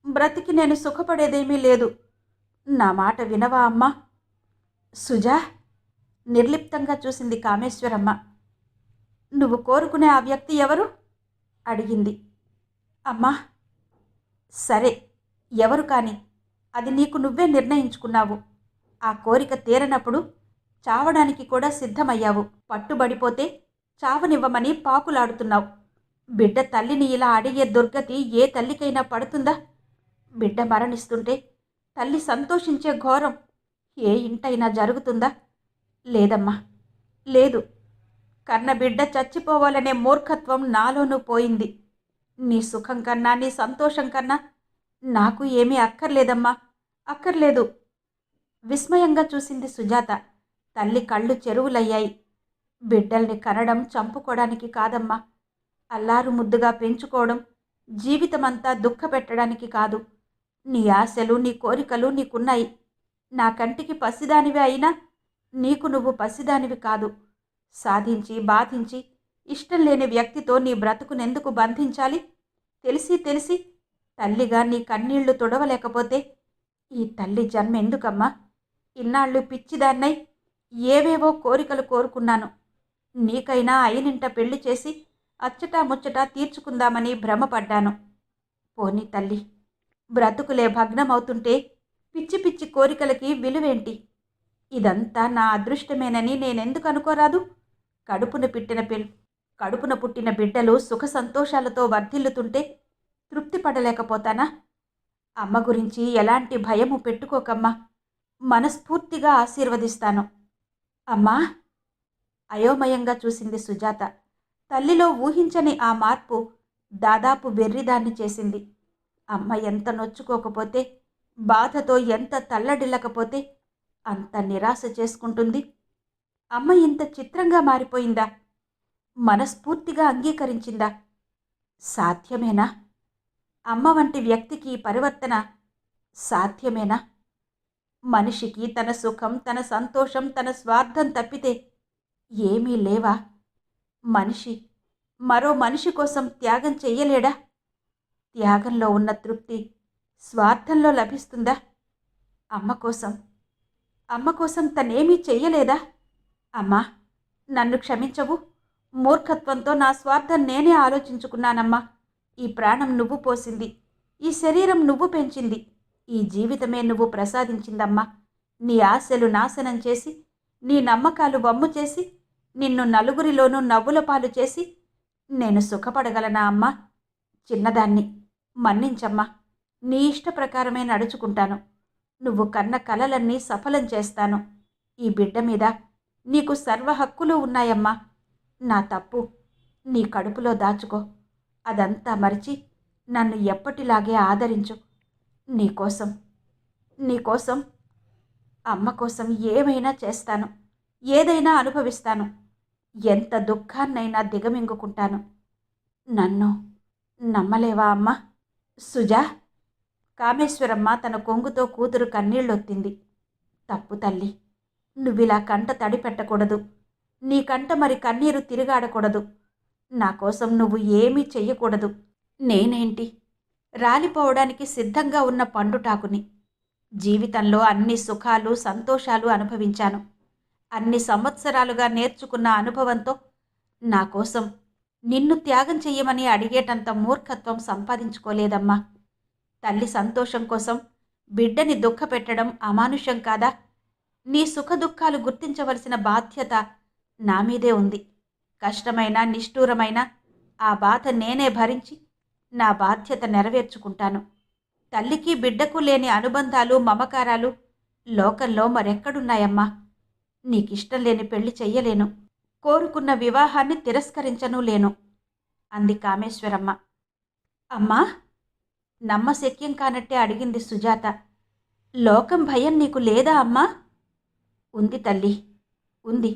బ్రతికి నేను సుఖపడేదేమీ లేదు. నా మాట వినవా అమ్మా? సుజా, నిర్లిప్తంగా చూసింది కామేశ్వరమ్మ. నువ్వు కోరుకునే ఆ వ్యక్తి ఎవరు? అడిగింది. అమ్మా, సరే, ఎవరు కాని అది నీకు నువ్వే నిర్ణయించుకున్నావు. ఆ కోరిక తీరనప్పుడు చావడానికి కూడా సిద్ధమయ్యావు. పట్టుబడిపోతే చావనివ్వమని పాకులాడుతున్నావు. బిడ్డ తల్లిని ఇలా అడిగే దుర్గతి ఏ తల్లికైనా పడుతుందా? బిడ్డ మరణిస్తుంటే తల్లి సంతోషించే ఘోరం ఏ ఇంటైనా జరుగుతుందా? లేదమ్మా, లేదు. కన్న బిడ్డ చచ్చిపోవాలనే మూర్ఖత్వం నాలోనూ పోయింది. నీ సుఖం కన్నా, నీ సంతోషం కన్నా నాకు ఏమీ అక్కర్లేదమ్మా, అక్కర్లేదు. విస్మయంగా చూసింది సుజాత. తల్లి కళ్ళు చెరువులయ్యాయి. బిడ్డల్ని కనడం చంపుకోవడానికి కాదమ్మా. అల్లారు ముద్దుగా పెంచుకోవడం జీవితమంతా దుఃఖపెట్టడానికి కాదు. నీ ఆశలు, నీ కోరికలు నీకున్నాయి. నా కంటికి పసిదానివి అయినా నీకు నువ్వు పసిదానివి కాదు. సాధించి, బాధించి, ఇష్టం లేని వ్యక్తితో నీ బ్రతుకునెందుకు బంధించాలి? తెలిసి తెలిసి తల్లిగా నీ కన్నీళ్లు తుడవలేకపోతే ఈ తల్లి జన్మ ఎందుకమ్మా? ఇన్నాళ్ళు పిచ్చిదాన్నై ఏవేవో కోరికలు కోరుకున్నాను. నీకైనా అయినింట పెళ్లి చేసి అచ్చటా ముచ్చటా తీర్చుకుందామని భ్రమపడ్డాను. పోనీ తల్లి, బ్రతుకులే భగ్నమవుతుంటే పిచ్చి పిచ్చి కోరికలకి విలువేంటి? ఇదంతా నా అదృష్టమేనని నేనెందుకు అనుకోరాదు? కడుపున పుట్టిన బిడ్డలు సుఖ సంతోషాలతో వర్ధిల్లుతుంటే తృప్తి పడలేకపోతానా? అమ్మ గురించి ఎలాంటి భయము పెట్టుకోకమ్మా. మనస్ఫూర్తిగా ఆశీర్వదిస్తాను. అమ్మా! అయోమయంగా చూసింది సుజాత. తల్లిలో ఊహించని ఆ మార్పు దాదాపు వెర్రిదాన్ని చేసింది. అమ్మ ఎంత నొచ్చుకోకపోతే, బాధతో ఎంత తల్లడిల్లకపోతే అంత నిరాశ చేసుకుంటుంది. అమ్మ ఇంత చిత్రంగా మారిపోయిందా? మనస్ఫూర్తిగా అంగీకరించిందా? సాధ్యమేనా? అమ్మ వంటి వ్యక్తికి ఈ పరివర్తన సాధ్యమేనా? మనిషికి తన సుఖం, తన సంతోషం, తన స్వార్థం తప్పితే ఏమీ లేవా? మనిషి మరో మనిషి కోసం త్యాగం చెయ్యలేడా? త్యాగంలో ఉన్న తృప్తి స్వార్థంలో లభిస్తుందా? అమ్మ కోసం తనేమీ చెయ్యలేదా? అమ్మా, నన్ను క్షమించవు. మూర్ఖత్వంతో నా స్వార్థం నేనే ఆలోచించుకున్నానమ్మా. ఈ ప్రాణం నువ్వు పోసింది, ఈ శరీరం నువ్వు పెంచింది, ఈ జీవితమే నువ్వు ప్రసాదించిందమ్మా. నీ ఆశలు నాశనం చేసి, నీ నమ్మకాలు వమ్ము చేసి, నిన్ను నలుగురిలోనూ నవ్వుల పాలు చేసి నేను సుఖపడగలనా అమ్మా? చిన్నదాన్ని, మన్నించమ్మా. నీ ఇష్ట ప్రకారమే నడుచుకుంటాను. నువ్వు కన్న కలలన్నీ సఫలం చేస్తాను. ఈ బిడ్డ మీద నీకు సర్వ హక్కులు ఉన్నాయమ్మా. నా తప్పు నీ కడుపులో దాచుకో. అదంతా మరిచి నన్ను ఎప్పటిలాగే ఆదరించు. నీకోసం అమ్మ కోసం ఏమైనా చేస్తాను, ఏదైనా అనుభవిస్తాను, ఎంత దుఃఖాన్నైనా దిగమింగుకుంటాను. నన్ను నమ్మలేవా అమ్మా? సుజా! కామేశ్వరమ్మ తన కొంగుతో కూతురు కన్నీళ్ళొత్తింది. తప్పు తల్లి, నువ్విలా కంట తడి పెట్టకూడదు. నీ కంట మరి కన్నీరు తిరిగాడకూడదు. నా కోసం నువ్వు ఏమీ చెయ్యకూడదు. నేనేంటి, రాలిపోవడానికి సిద్ధంగా ఉన్న పండుటాకుని. జీవితంలో అన్ని సుఖాలు, సంతోషాలు అనుభవించాను. అన్ని సంవత్సరాలుగా నేర్చుకున్న అనుభవంతో నా కోసం నిన్ను త్యాగం చెయ్యమని అడిగేటంత మూర్ఖత్వం సంపాదించుకోలేదమ్మా. తల్లి సంతోషం కోసం బిడ్డని దుఃఖపెట్టడం అమానుషం కాదా? నీ సుఖదుఖాలు గుర్తించవలసిన బాధ్యత నా మీదే ఉంది. కష్టమైన, నిష్ఠూరమైన ఆ బాధ నేనే భరించి నా బాధ్యత నెరవేర్చుకుంటాను. తల్లికి బిడ్డకు లేని అనుబంధాలు, మమకారాలు లోకంలో మరెక్కడున్నాయమ్మా? నీకిష్టం లేని పెళ్లి చెయ్యలేను, కోరుకున్న వివాహాన్ని తిరస్కరించనూ లేను అంది కామేశ్వరమ్మ. అమ్మా! నమ్మశక్యం కానట్టే అడిగింది సుజాత. లోకం భయం నీకు లేదా అమ్మా? ఉంది తల్లి, ఉంది.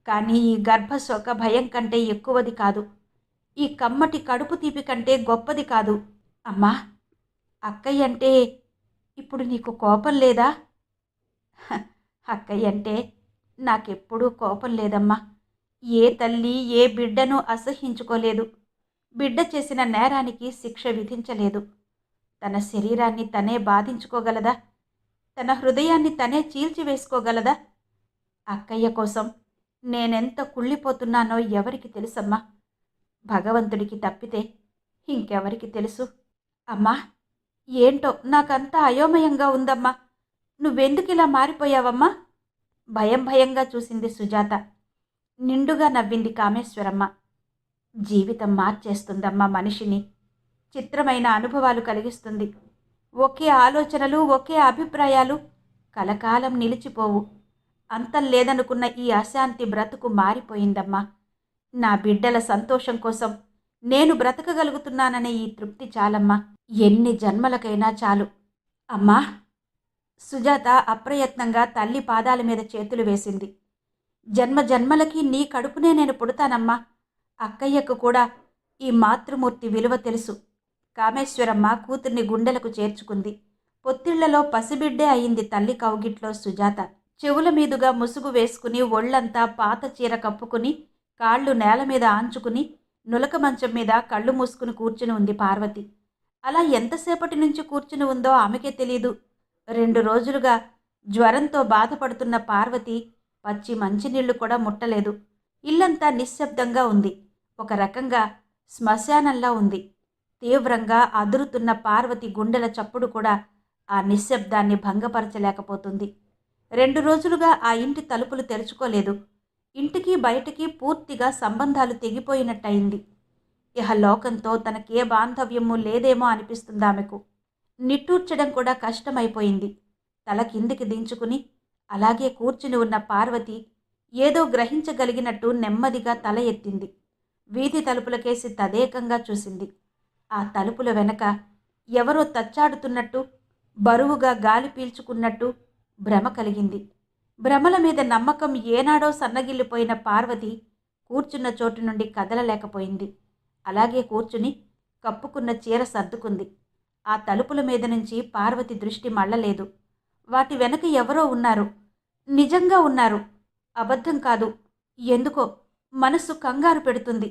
కానీ ఈ గర్భశోక భయం కంటే ఎక్కువది కాదు. ఈ కమ్మటి కడుపు తీపి కంటే గొప్పది కాదు. అమ్మా, అక్కయ్య అంటే ఇప్పుడు నీకు కోపం లేదా? అక్కయ్య అంటే నాకెప్పుడూ కోపం లేదమ్మా. ఏ తల్లి ఏ బిడ్డను అసహ్యించుకోలేదు. బిడ్డ చేసిన నేరానికి శిక్ష విధించలేదు. తన శరీరాన్ని తనే బాధించుకోగలదా? తన హృదయాన్ని తనే చీల్చివేసుకోగలదా? అక్కయ్య కోసం నేనెంత కుళ్ళిపోతున్నానో ఎవరికి తెలుసమ్మా? భగవంతుడికి తప్పితే ఇంకెవరికి తెలుసు? అమ్మా, ఏంటో నాకంతా అయోమయంగా ఉందమ్మా. నువ్వెందుకిలా మారిపోయావమ్మా? భయంగా చూసింది సుజాత. నిండుగా నవ్వింది కామేశ్వరమ్మ. జీవితం మార్చేస్తుందమ్మా మనిషిని. చిత్రమైన అనుభవాలు కలిగిస్తుంది. ఒకే ఆలోచనలు, ఒకే అభిప్రాయాలు కలకాలం నిలిచిపోవు. అంతం లేదనుకున్న ఈ అశాంతి బ్రతుకు మారిపోయిందమ్మా. నా బిడ్డల సంతోషం కోసం నేను బ్రతకగలుగుతున్నాననే ఈ తృప్తి చాలమ్మా. ఎన్ని జన్మలకైనా చాలు. అమ్మా! సుజాత అప్రయత్నంగా తల్లి పాదాల మీద చేతులు వేసింది. జన్మ జన్మలకి నీ కడుపునే నేను పుడతానమ్మా. అక్కయ్యకు కూడా ఈ మాతృమూర్తి విలువ తెలుసు. కామేశ్వరమ్మ కూతుర్ని గుండెలకు చేర్చుకుంది. పొత్తిళ్లలో పసిబిడ్డే అయింది తల్లి కౌగిట్లో సుజాత. చెవుల మీదుగా ముసుగు వేసుకుని ఒళ్లంతా పాత చీర కప్పుకుని కాళ్ళు నేల మీద ఆంచుకుని నులక మంచం మీద కళ్ళు మూసుకుని కూర్చుని ఉంది పార్వతి. అలా ఎంతసేపటి నుంచి కూర్చుని ఉందో ఆమెకే తెలీదు. 2 రోజులుగా జ్వరంతో బాధపడుతున్న పార్వతి పచ్చి మంచినీళ్లు కూడా ముట్టలేదు. ఇల్లంతా నిశ్శబ్దంగా ఉంది. ఒక రకంగా శ్మశానంలా ఉంది. తీవ్రంగా అదురుతున్న పార్వతి గుండెల చప్పుడు కూడా ఆ నిశ్శబ్దాన్ని భంగపరచలేకపోతుంది. 2 రోజులుగా ఆ ఇంటి తలుపులు తెరుచుకోలేదు. ఇంటికి బయటికి పూర్తిగా సంబంధాలు తెగిపోయినట్టయింది. ఇహ లోకంతో తనకే బాంధవ్యము లేదేమో అనిపిస్తుందామెకు. నిట్టూర్చడం కూడా కష్టమైపోయింది. తల కిందికి దించుకుని అలాగే కూర్చుని ఉన్న పార్వతి ఏదో గ్రహించగలిగినట్టు నెమ్మదిగా తల ఎత్తింది. వీధి తలుపులకేసి తదేకంగా చూసింది. ఆ తలుపుల వెనక ఎవరో తచ్చాడుతున్నట్టు, బరువుగా గాలి పీల్చుకున్నట్టు భ్రమ కలిగింది. భ్రమల మీద నమ్మకం ఏనాడో సన్నగిల్లిపోయిన పార్వతి కూర్చున్న చోటు నుండి కదలలేకపోయింది. అలాగే కూర్చుని కప్పుకున్న చీర సర్దుకుంది. ఆ తలుపుల మీద నుంచి పార్వతి దృష్టి మళ్ళలేదు. వాటి వెనక ఎవరో ఉన్నారు. నిజంగా ఉన్నారు. అబద్ధం కాదు. ఎందుకో మనస్సు కంగారు పెడుతుంది.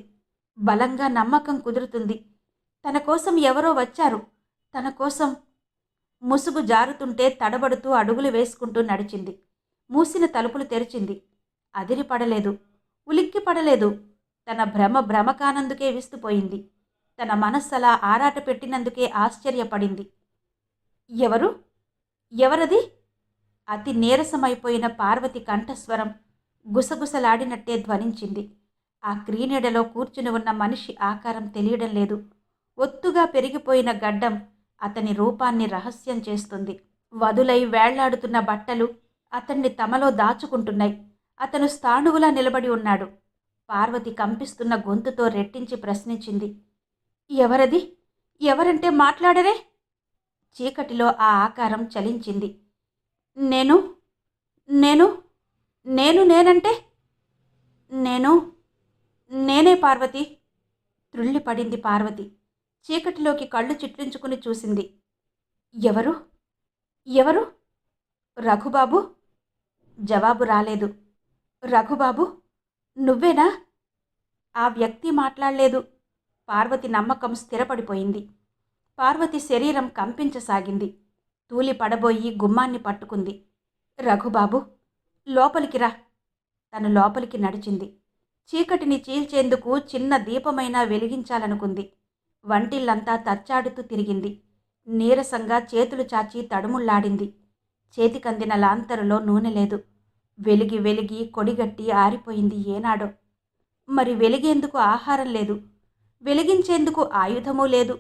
బలంగా నమ్మకం కుదురుతుంది. తన కోసం ఎవరో వచ్చారు. తన కోసం. ముసుగు జారుతుంటే తడబడుతూ అడుగులు వేసుకుంటూ నడిచింది. మూసిన తలుపులు తెరిచింది. అదిరిపడలేదు. ఉలిక్కి పడలేదు. తన భ్రమ కానందుకే విస్తుపోయింది. తన మనస్సలా ఆరాట పెట్టినందుకే ఆశ్చర్యపడింది. ఎవరు? ఎవరది? అతి నీరసమైపోయిన పార్వతి కంఠస్వరం గుసగుసలాడినట్టే ధ్వనించింది. ఆ క్రీనీడలో కూర్చుని ఉన్న మనిషి ఆకారం తెలియడం లేదు. ఒత్తుగా పెరిగిపోయిన గడ్డం అతని రూపాన్ని రహస్యం చేస్తుంది. వదులై వేళ్లాడుతున్న బట్టలు అతన్ని తమలో దాచుకుంటున్నాయి. అతను స్థాణువులా నిలబడి ఉన్నాడు. పార్వతి కంపిస్తున్న గొంతుతో రెట్టించి ప్రశ్నించింది. ఎవరది? ఎవరంటే మాట్లాడరే? చీకటిలో ఆ ఆకారం చలించింది. నేను నేను నేను నేనంటే నేను నేనే పార్వతి. త్రుళ్ళిపడింది పార్వతి. చీకటిలోకి కళ్ళు చిట్లించుకుని చూసింది. ఎవరు? ఎవరు? రఘుబాబు? జవాబు రాలేదు. రఘుబాబు, నువ్వేనా? ఆ వ్యక్తి మాట్లాడలేదు. పార్వతి నమ్మకం స్థిరపడిపోయింది. పార్వతి శరీరం కంపించసాగింది. తూలి పడబోయి గుమ్మాన్ని పట్టుకుంది. రఘుబాబు, లోపలికి రా. తను లోపలికి నడిచింది. చీకటిని చీల్చేందుకు చిన్న దీపమైనా వెలిగించాలనుకుంది. వంటిల్లంతా తచ్చాడుతూ తిరిగింది. నీరసంగా చేతులు చాచి తడుముళ్లాడింది. చేతికందిన లాంతరులో నూనె లేదు. వెలిగి వెలిగి కొడిగట్టి ఆరిపోయింది ఏనాడో. మరి వెలిగేందుకు ఆహారం లేదు. వెలిగించేందుకు ఆయుధమూ లేదు.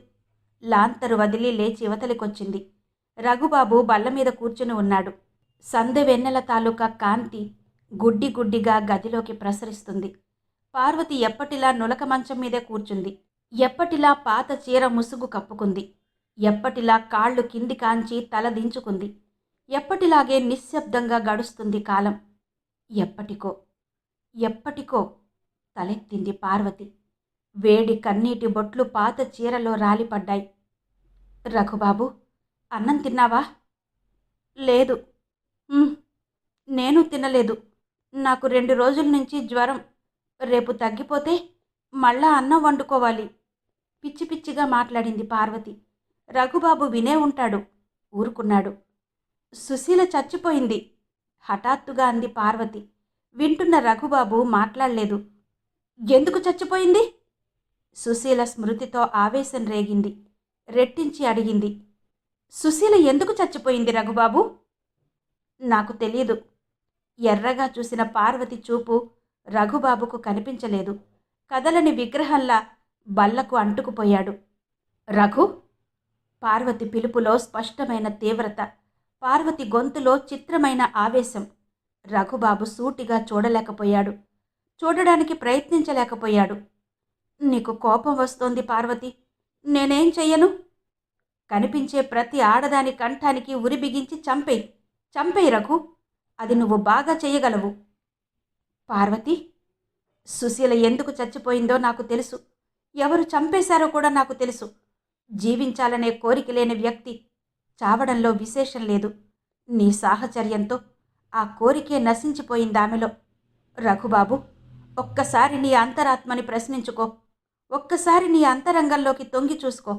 లాంతరు వదిలి లేచి ఇవతలికొచ్చింది. రఘుబాబు బల్లమీద కూర్చుని ఉన్నాడు. సందె వెన్నెల తాలూకా కాంతి గుడ్డి గుడ్డిగా గదిలోకి ప్రసరిస్తుంది. పార్వతి ఎప్పటిలా నులక మంచం మీదే కూర్చుంది. ఎప్పటిలా పాత చీర ముసుగు కప్పుకుంది. ఎప్పటిలా కాళ్ళు కింది కాంచి తల దించుకుంది. ఎప్పటిలాగే నిశ్శబ్దంగా గడుస్తుంది కాలం. ఎప్పటికో ఎప్పటికో తలెత్తింది పార్వతి. వేడి కన్నీటి బొట్లు పాత చీరలో రాలిపడ్డాయి. రఘుబాబు, అన్నం తిన్నావా? లేదు. నేను తినలేదు. నాకు 2 రోజుల నుంచి జ్వరం. రేపు తగ్గిపోతే మళ్ళా అన్నం వండుకోవాలి. పిచ్చి పిచ్చిగా మాట్లాడింది పార్వతి. రఘుబాబు వినే ఉంటాడు. ఊరుకున్నాడు. సుశీల చచ్చిపోయింది. హఠాత్తుగా అంది పార్వతి. వింటున్న రఘుబాబు మాట్లాడలేదు. ఎందుకు చచ్చిపోయింది? సుశీల స్మృతితో ఆవేశం రేగింది. రెట్టించి అడిగింది. సుశీల ఎందుకు చచ్చిపోయింది రఘుబాబు? నాకు తెలీదు. ఎర్రగా చూసిన పార్వతి చూపు రఘుబాబుకు కనిపించలేదు. కదలని విగ్రహంలా బల్లకు అంటుకుపోయాడు. రఘు? పార్వతి పిలుపులో స్పష్టమైన తీవ్రత. పార్వతి గొంతులో చిత్రమైన ఆవేశం. రఘుబాబు సూటిగా చూడలేకపోయాడు. చూడడానికి ప్రయత్నించలేకపోయాడు. నీకు కోపం వస్తోంది పార్వతి. నేనేం చెయ్యను? కనిపించే ప్రతి ఆడదాని కంఠానికి ఉరి బిగించి చంపేయి. చంపేయి రఘు. అది నువ్వు బాగా చెయ్యగలవు. పార్వతి, సుశీల ఎందుకు చచ్చిపోయిందో నాకు తెలుసు. ఎవరు చంపేశారో కూడా నాకు తెలుసు. జీవించాలనే కోరిక లేని వ్యక్తి చావడంలో విశేషం లేదు. నీ సాహచర్యంతో ఆ కోరికే నశించిపోయిందామెలో. రఘుబాబు, ఒక్కసారి నీ అంతరాత్మని ప్రశ్నించుకో. ఒక్కసారి నీ అంతరంగంలోకి తొంగి చూసుకో.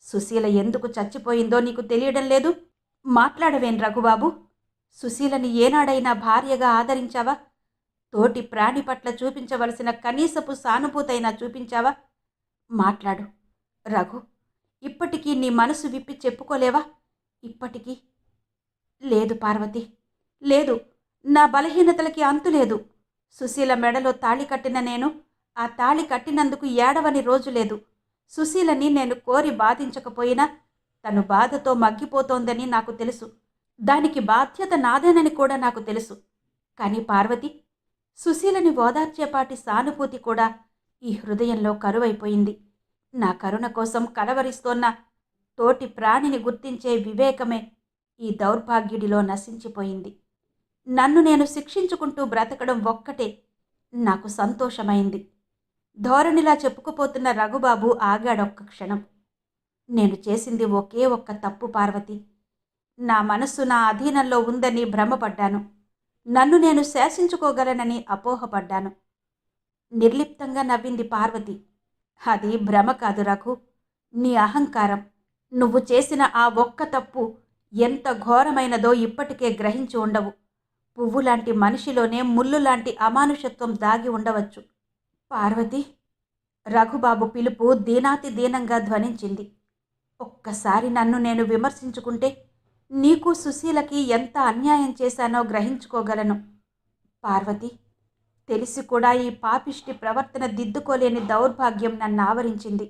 సుశీల ఎందుకు చచ్చిపోయిందో నీకు తెలియడం లేదు? మాట్లాడవేం రఘుబాబు? సుశీలని ఏనాడైనా భార్యగా ఆదరించావా? తోటి ప్రాణి పట్ల చూపించవలసిన కనీసపు సానుభూతైనా చూపించావా? మాట్లాడు రఘు. ఇప్పటికీ నీ మనసు విప్పి చెప్పుకోలేవా? ఇప్పటికీ? లేదు పార్వతి, లేదు. నా బలహీనతలకి అంతులేదు. సుశీల మెడలో తాళి కట్టిన నేను ఆ తాళి కట్టినందుకు ఏడవని రోజు లేదు. సుశీలని నేను కోరి బాధించకపోయినా తను బాధతో మగ్గిపోతోందని నాకు తెలుసు. దానికి బాధ్యత నాదేనని కూడా నాకు తెలుసు. కానీ పార్వతి, సుశీలని ఓదార్చేపాటి సానుభూతి కూడా ఈ హృదయంలో కరువైపోయింది. నా కరుణ కోసం కలవరిస్తోన్న తోటి ప్రాణిని గుర్తించే వివేకమే ఈ దౌర్భాగ్యుడిలో నశించిపోయింది. నన్ను నేను శిక్షించుకుంటూ బ్రతకడం ఒక్కటే నాకు సంతోషమైంది. ధోరణిలా చెప్పుకుపోతున్న రఘుబాబు ఆగాడొక్క క్షణం. నేను చేసింది ఒకే ఒక్క తప్పు పార్వతి. నా మనస్సు నా అధీనంలో ఉందని భ్రమపడ్డాను. నన్ను నేను శాసించుకోగలనని అపోహపడ్డాను. నిర్లిప్తంగా నవ్వింది పార్వతి. అది భ్రమ కాదు రఘు, నీ అహంకారం. నువ్వు చేసిన ఆ ఒక్క తప్పు ఎంత ఘోరమైనదో ఇప్పటికే గ్రహించి ఉండవు. పువ్వులాంటి మనిషిలోనే ముల్లులాంటి అమానుషత్వం దాగి ఉండవచ్చు. పార్వతి, రఘుబాబు పిలుపు దీనాతి దీనంగా ధ్వనించింది. ఒక్కసారి నన్ను నేను విమర్శించుకుంటే నీకు సుశీలకి ఎంత అన్యాయం చేశానో గ్రహించుకోగలను. పార్వతి, తెలిసి కూడా ఈ పాపిష్టి ప్రవర్తన దిద్దుకోలేని దౌర్భాగ్యం నన్ను ఆవరించింది.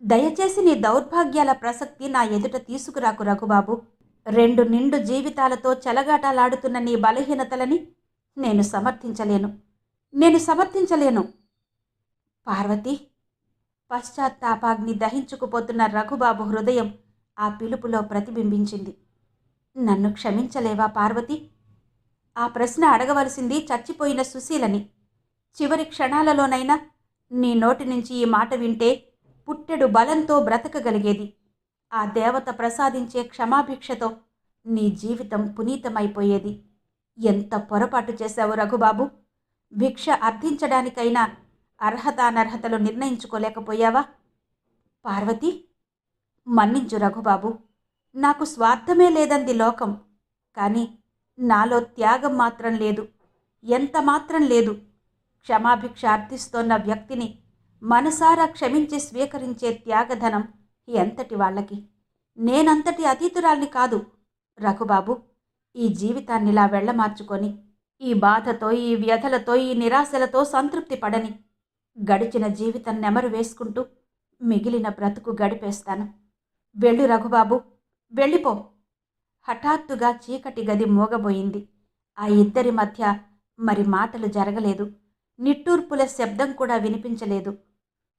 దయచేసి నీ దౌర్భాగ్యాల ప్రసక్తి నా ఎదుట తీసుకురాకు రఘుబాబు. 2 నిండు జీవితాలతో చెలగాటలాడుతున్న నీ బలహీనతలని నేను సమర్థించలేను. పార్వతి, పశ్చాత్తాపాగ్ని దహించుకుపోతున్న రఘుబాబు హృదయం ఆ పిలుపులో ప్రతిబింబించింది. నన్ను క్షమించలేవా పార్వతి? ఆ ప్రశ్న అడగవలసింది చచ్చిపోయిన సుశీలని. చివరి క్షణాలలోనైనా నీ నోటి నుంచి ఈ మాట వింటే పుట్టెడు బలంతో బ్రతకగలిగేది. ఆ దేవత ప్రసాదించే క్షమాభిక్షతో నీ జీవితం పునీతమైపోయేది. ఎంత పొరపాటు చేశావు రఘుబాబు! భిక్ష అర్థించడానికైనా అర్హతానర్హతలు నిర్ణయించుకోలేకపోయావా? పార్వతి, మన్నించు రఘుబాబు. నాకు స్వార్థమే లేదంది లోకం. కానీ నాలో త్యాగం మాత్రం లేదు, ఎంత మాత్రం లేదు. క్షమాభిక్ష అర్థిస్తోన్న వ్యక్తిని మనసారా క్షమించి స్వీకరించే త్యాగధనం ఎంతటి వాళ్ళకి. నేనంతటి అతీతురాల్ని కాదు రఘుబాబు. ఈ జీవితాన్నిలా వెళ్ళమార్చుకొని ఈ బాధతో, ఈ వ్యధలతో, ఈ నిరాశలతో సంతృప్తి పడని గడిచిన జీవితం నెమరు వేసుకుంటూ మిగిలిన బ్రతుకు గడిపేస్తాను. వెళ్ళు రఘుబాబు, వెళ్ళిపో. హఠాత్తుగా చీకటి గది మోగబోయింది. ఆ ఇద్దరి మధ్య మరి మాటలు జరగలేదు. నిట్టూర్పుల శబ్దం కూడా వినిపించలేదు.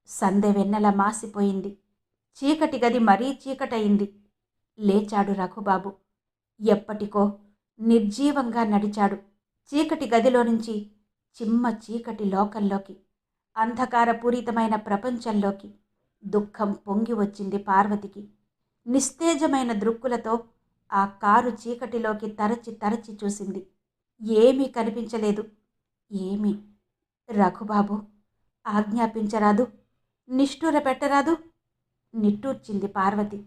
సందె వెన్నెల మాసిపోయింది. చీకటి గది మరీ చీకటయింది. లేచాడు రఘుబాబు. ఎప్పటికో నిర్జీవంగా నడిచాడు చీకటి గదిలో నుంచి చిమ్మ చీకటి లోకంలోకి, అంధకారపూరితమైన ప్రపంచంలోకి. దుఃఖం పొంగి వచ్చింది పార్వతికి. నిస్తేజమైన దృక్కులతో ఆ కారు చీకటిలోకి తరచి తరచి చూసింది. ఏమీ కనిపించలేదు. ఏమీ. రఘుబాబు, ఆజ్ఞాపించరాదు, నిష్ఠూర పెట్టరాదు. నిట్టూర్చింది పార్వతి.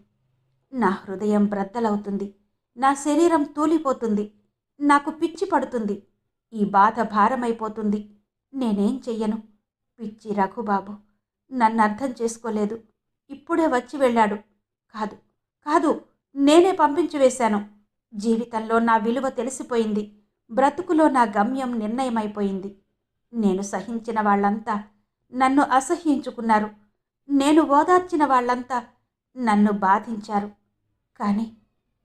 నా హృదయం బ్రద్దలవుతుంది, నా శరీరం తూలిపోతుంది, నాకు పిచ్చి పడుతుంది, ఈ బాధ భారమైపోతుంది. నేనేం చెయ్యను? పిచ్చి రఘుబాబు నన్ను అర్థం చేసుకోలేదు. ఇప్పుడే వచ్చి వెళ్ళాడు. కాదు కాదు, నేనే పంపించి వేశాను. జీవితంలో నా విలువ తెలిసిపోయింది. బ్రతుకులో నా గమ్యం నిర్ణయమైపోయింది. నేను సహించిన వాళ్ళంతా నన్ను అసహ్యించుకున్నారు. నేను ఓదార్చిన వాళ్ళంతా నన్ను బాధించారు. కానీ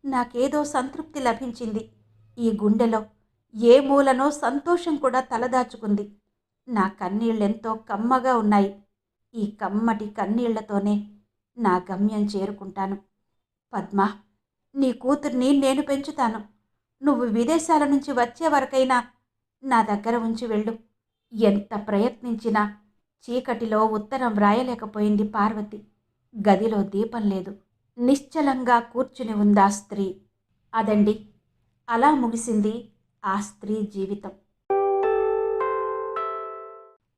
నాకేదో సంతృప్తి లభించింది. ఈ గుండెలో ఏ మూలనో సంతోషం కూడా తలదాచుకుంది. నా కన్నీళ్ళెంతో కమ్మగా ఉన్నాయి. ఈ కమ్మటి కన్నీళ్లతోనే నా గమ్యం చేరుకుంటాను. పద్మ, నీ కూతుర్ని నేను పెంచుతాను. నువ్వు విదేశాల నుంచి వచ్చే వరకైనా నా దగ్గర ఉంచి వెళ్ళు. ఎంత ప్రయత్నించినా చీకటిలో ఉత్తరం వ్రాయలేకపోయింది పార్వతి. గదిలో దీపం లేదు. నిశ్చలంగా కూర్చుని ఉందా స్త్రీ. అదండి, అలా ముగిసింది ఆ స్త్రీ జీవితం.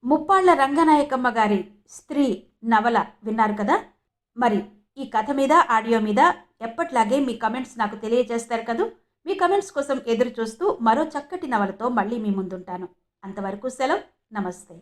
ముప్పాళ్ల రంగనాయకమ్మ గారి స్త్రీ నవల విన్నారు కదా. మరి ఈ కథ మీద, ఆడియో మీద ఎప్పట్లాగే మీ కమెంట్స్ నాకు తెలియజేస్తారు కదూ. మీ కమెంట్స్ కోసం ఎదురు చూస్తూ మరో చక్కటి నవలతో మళ్ళీ మీ ముందుంటాను. అంతవరకు సెలవు. నమస్తే.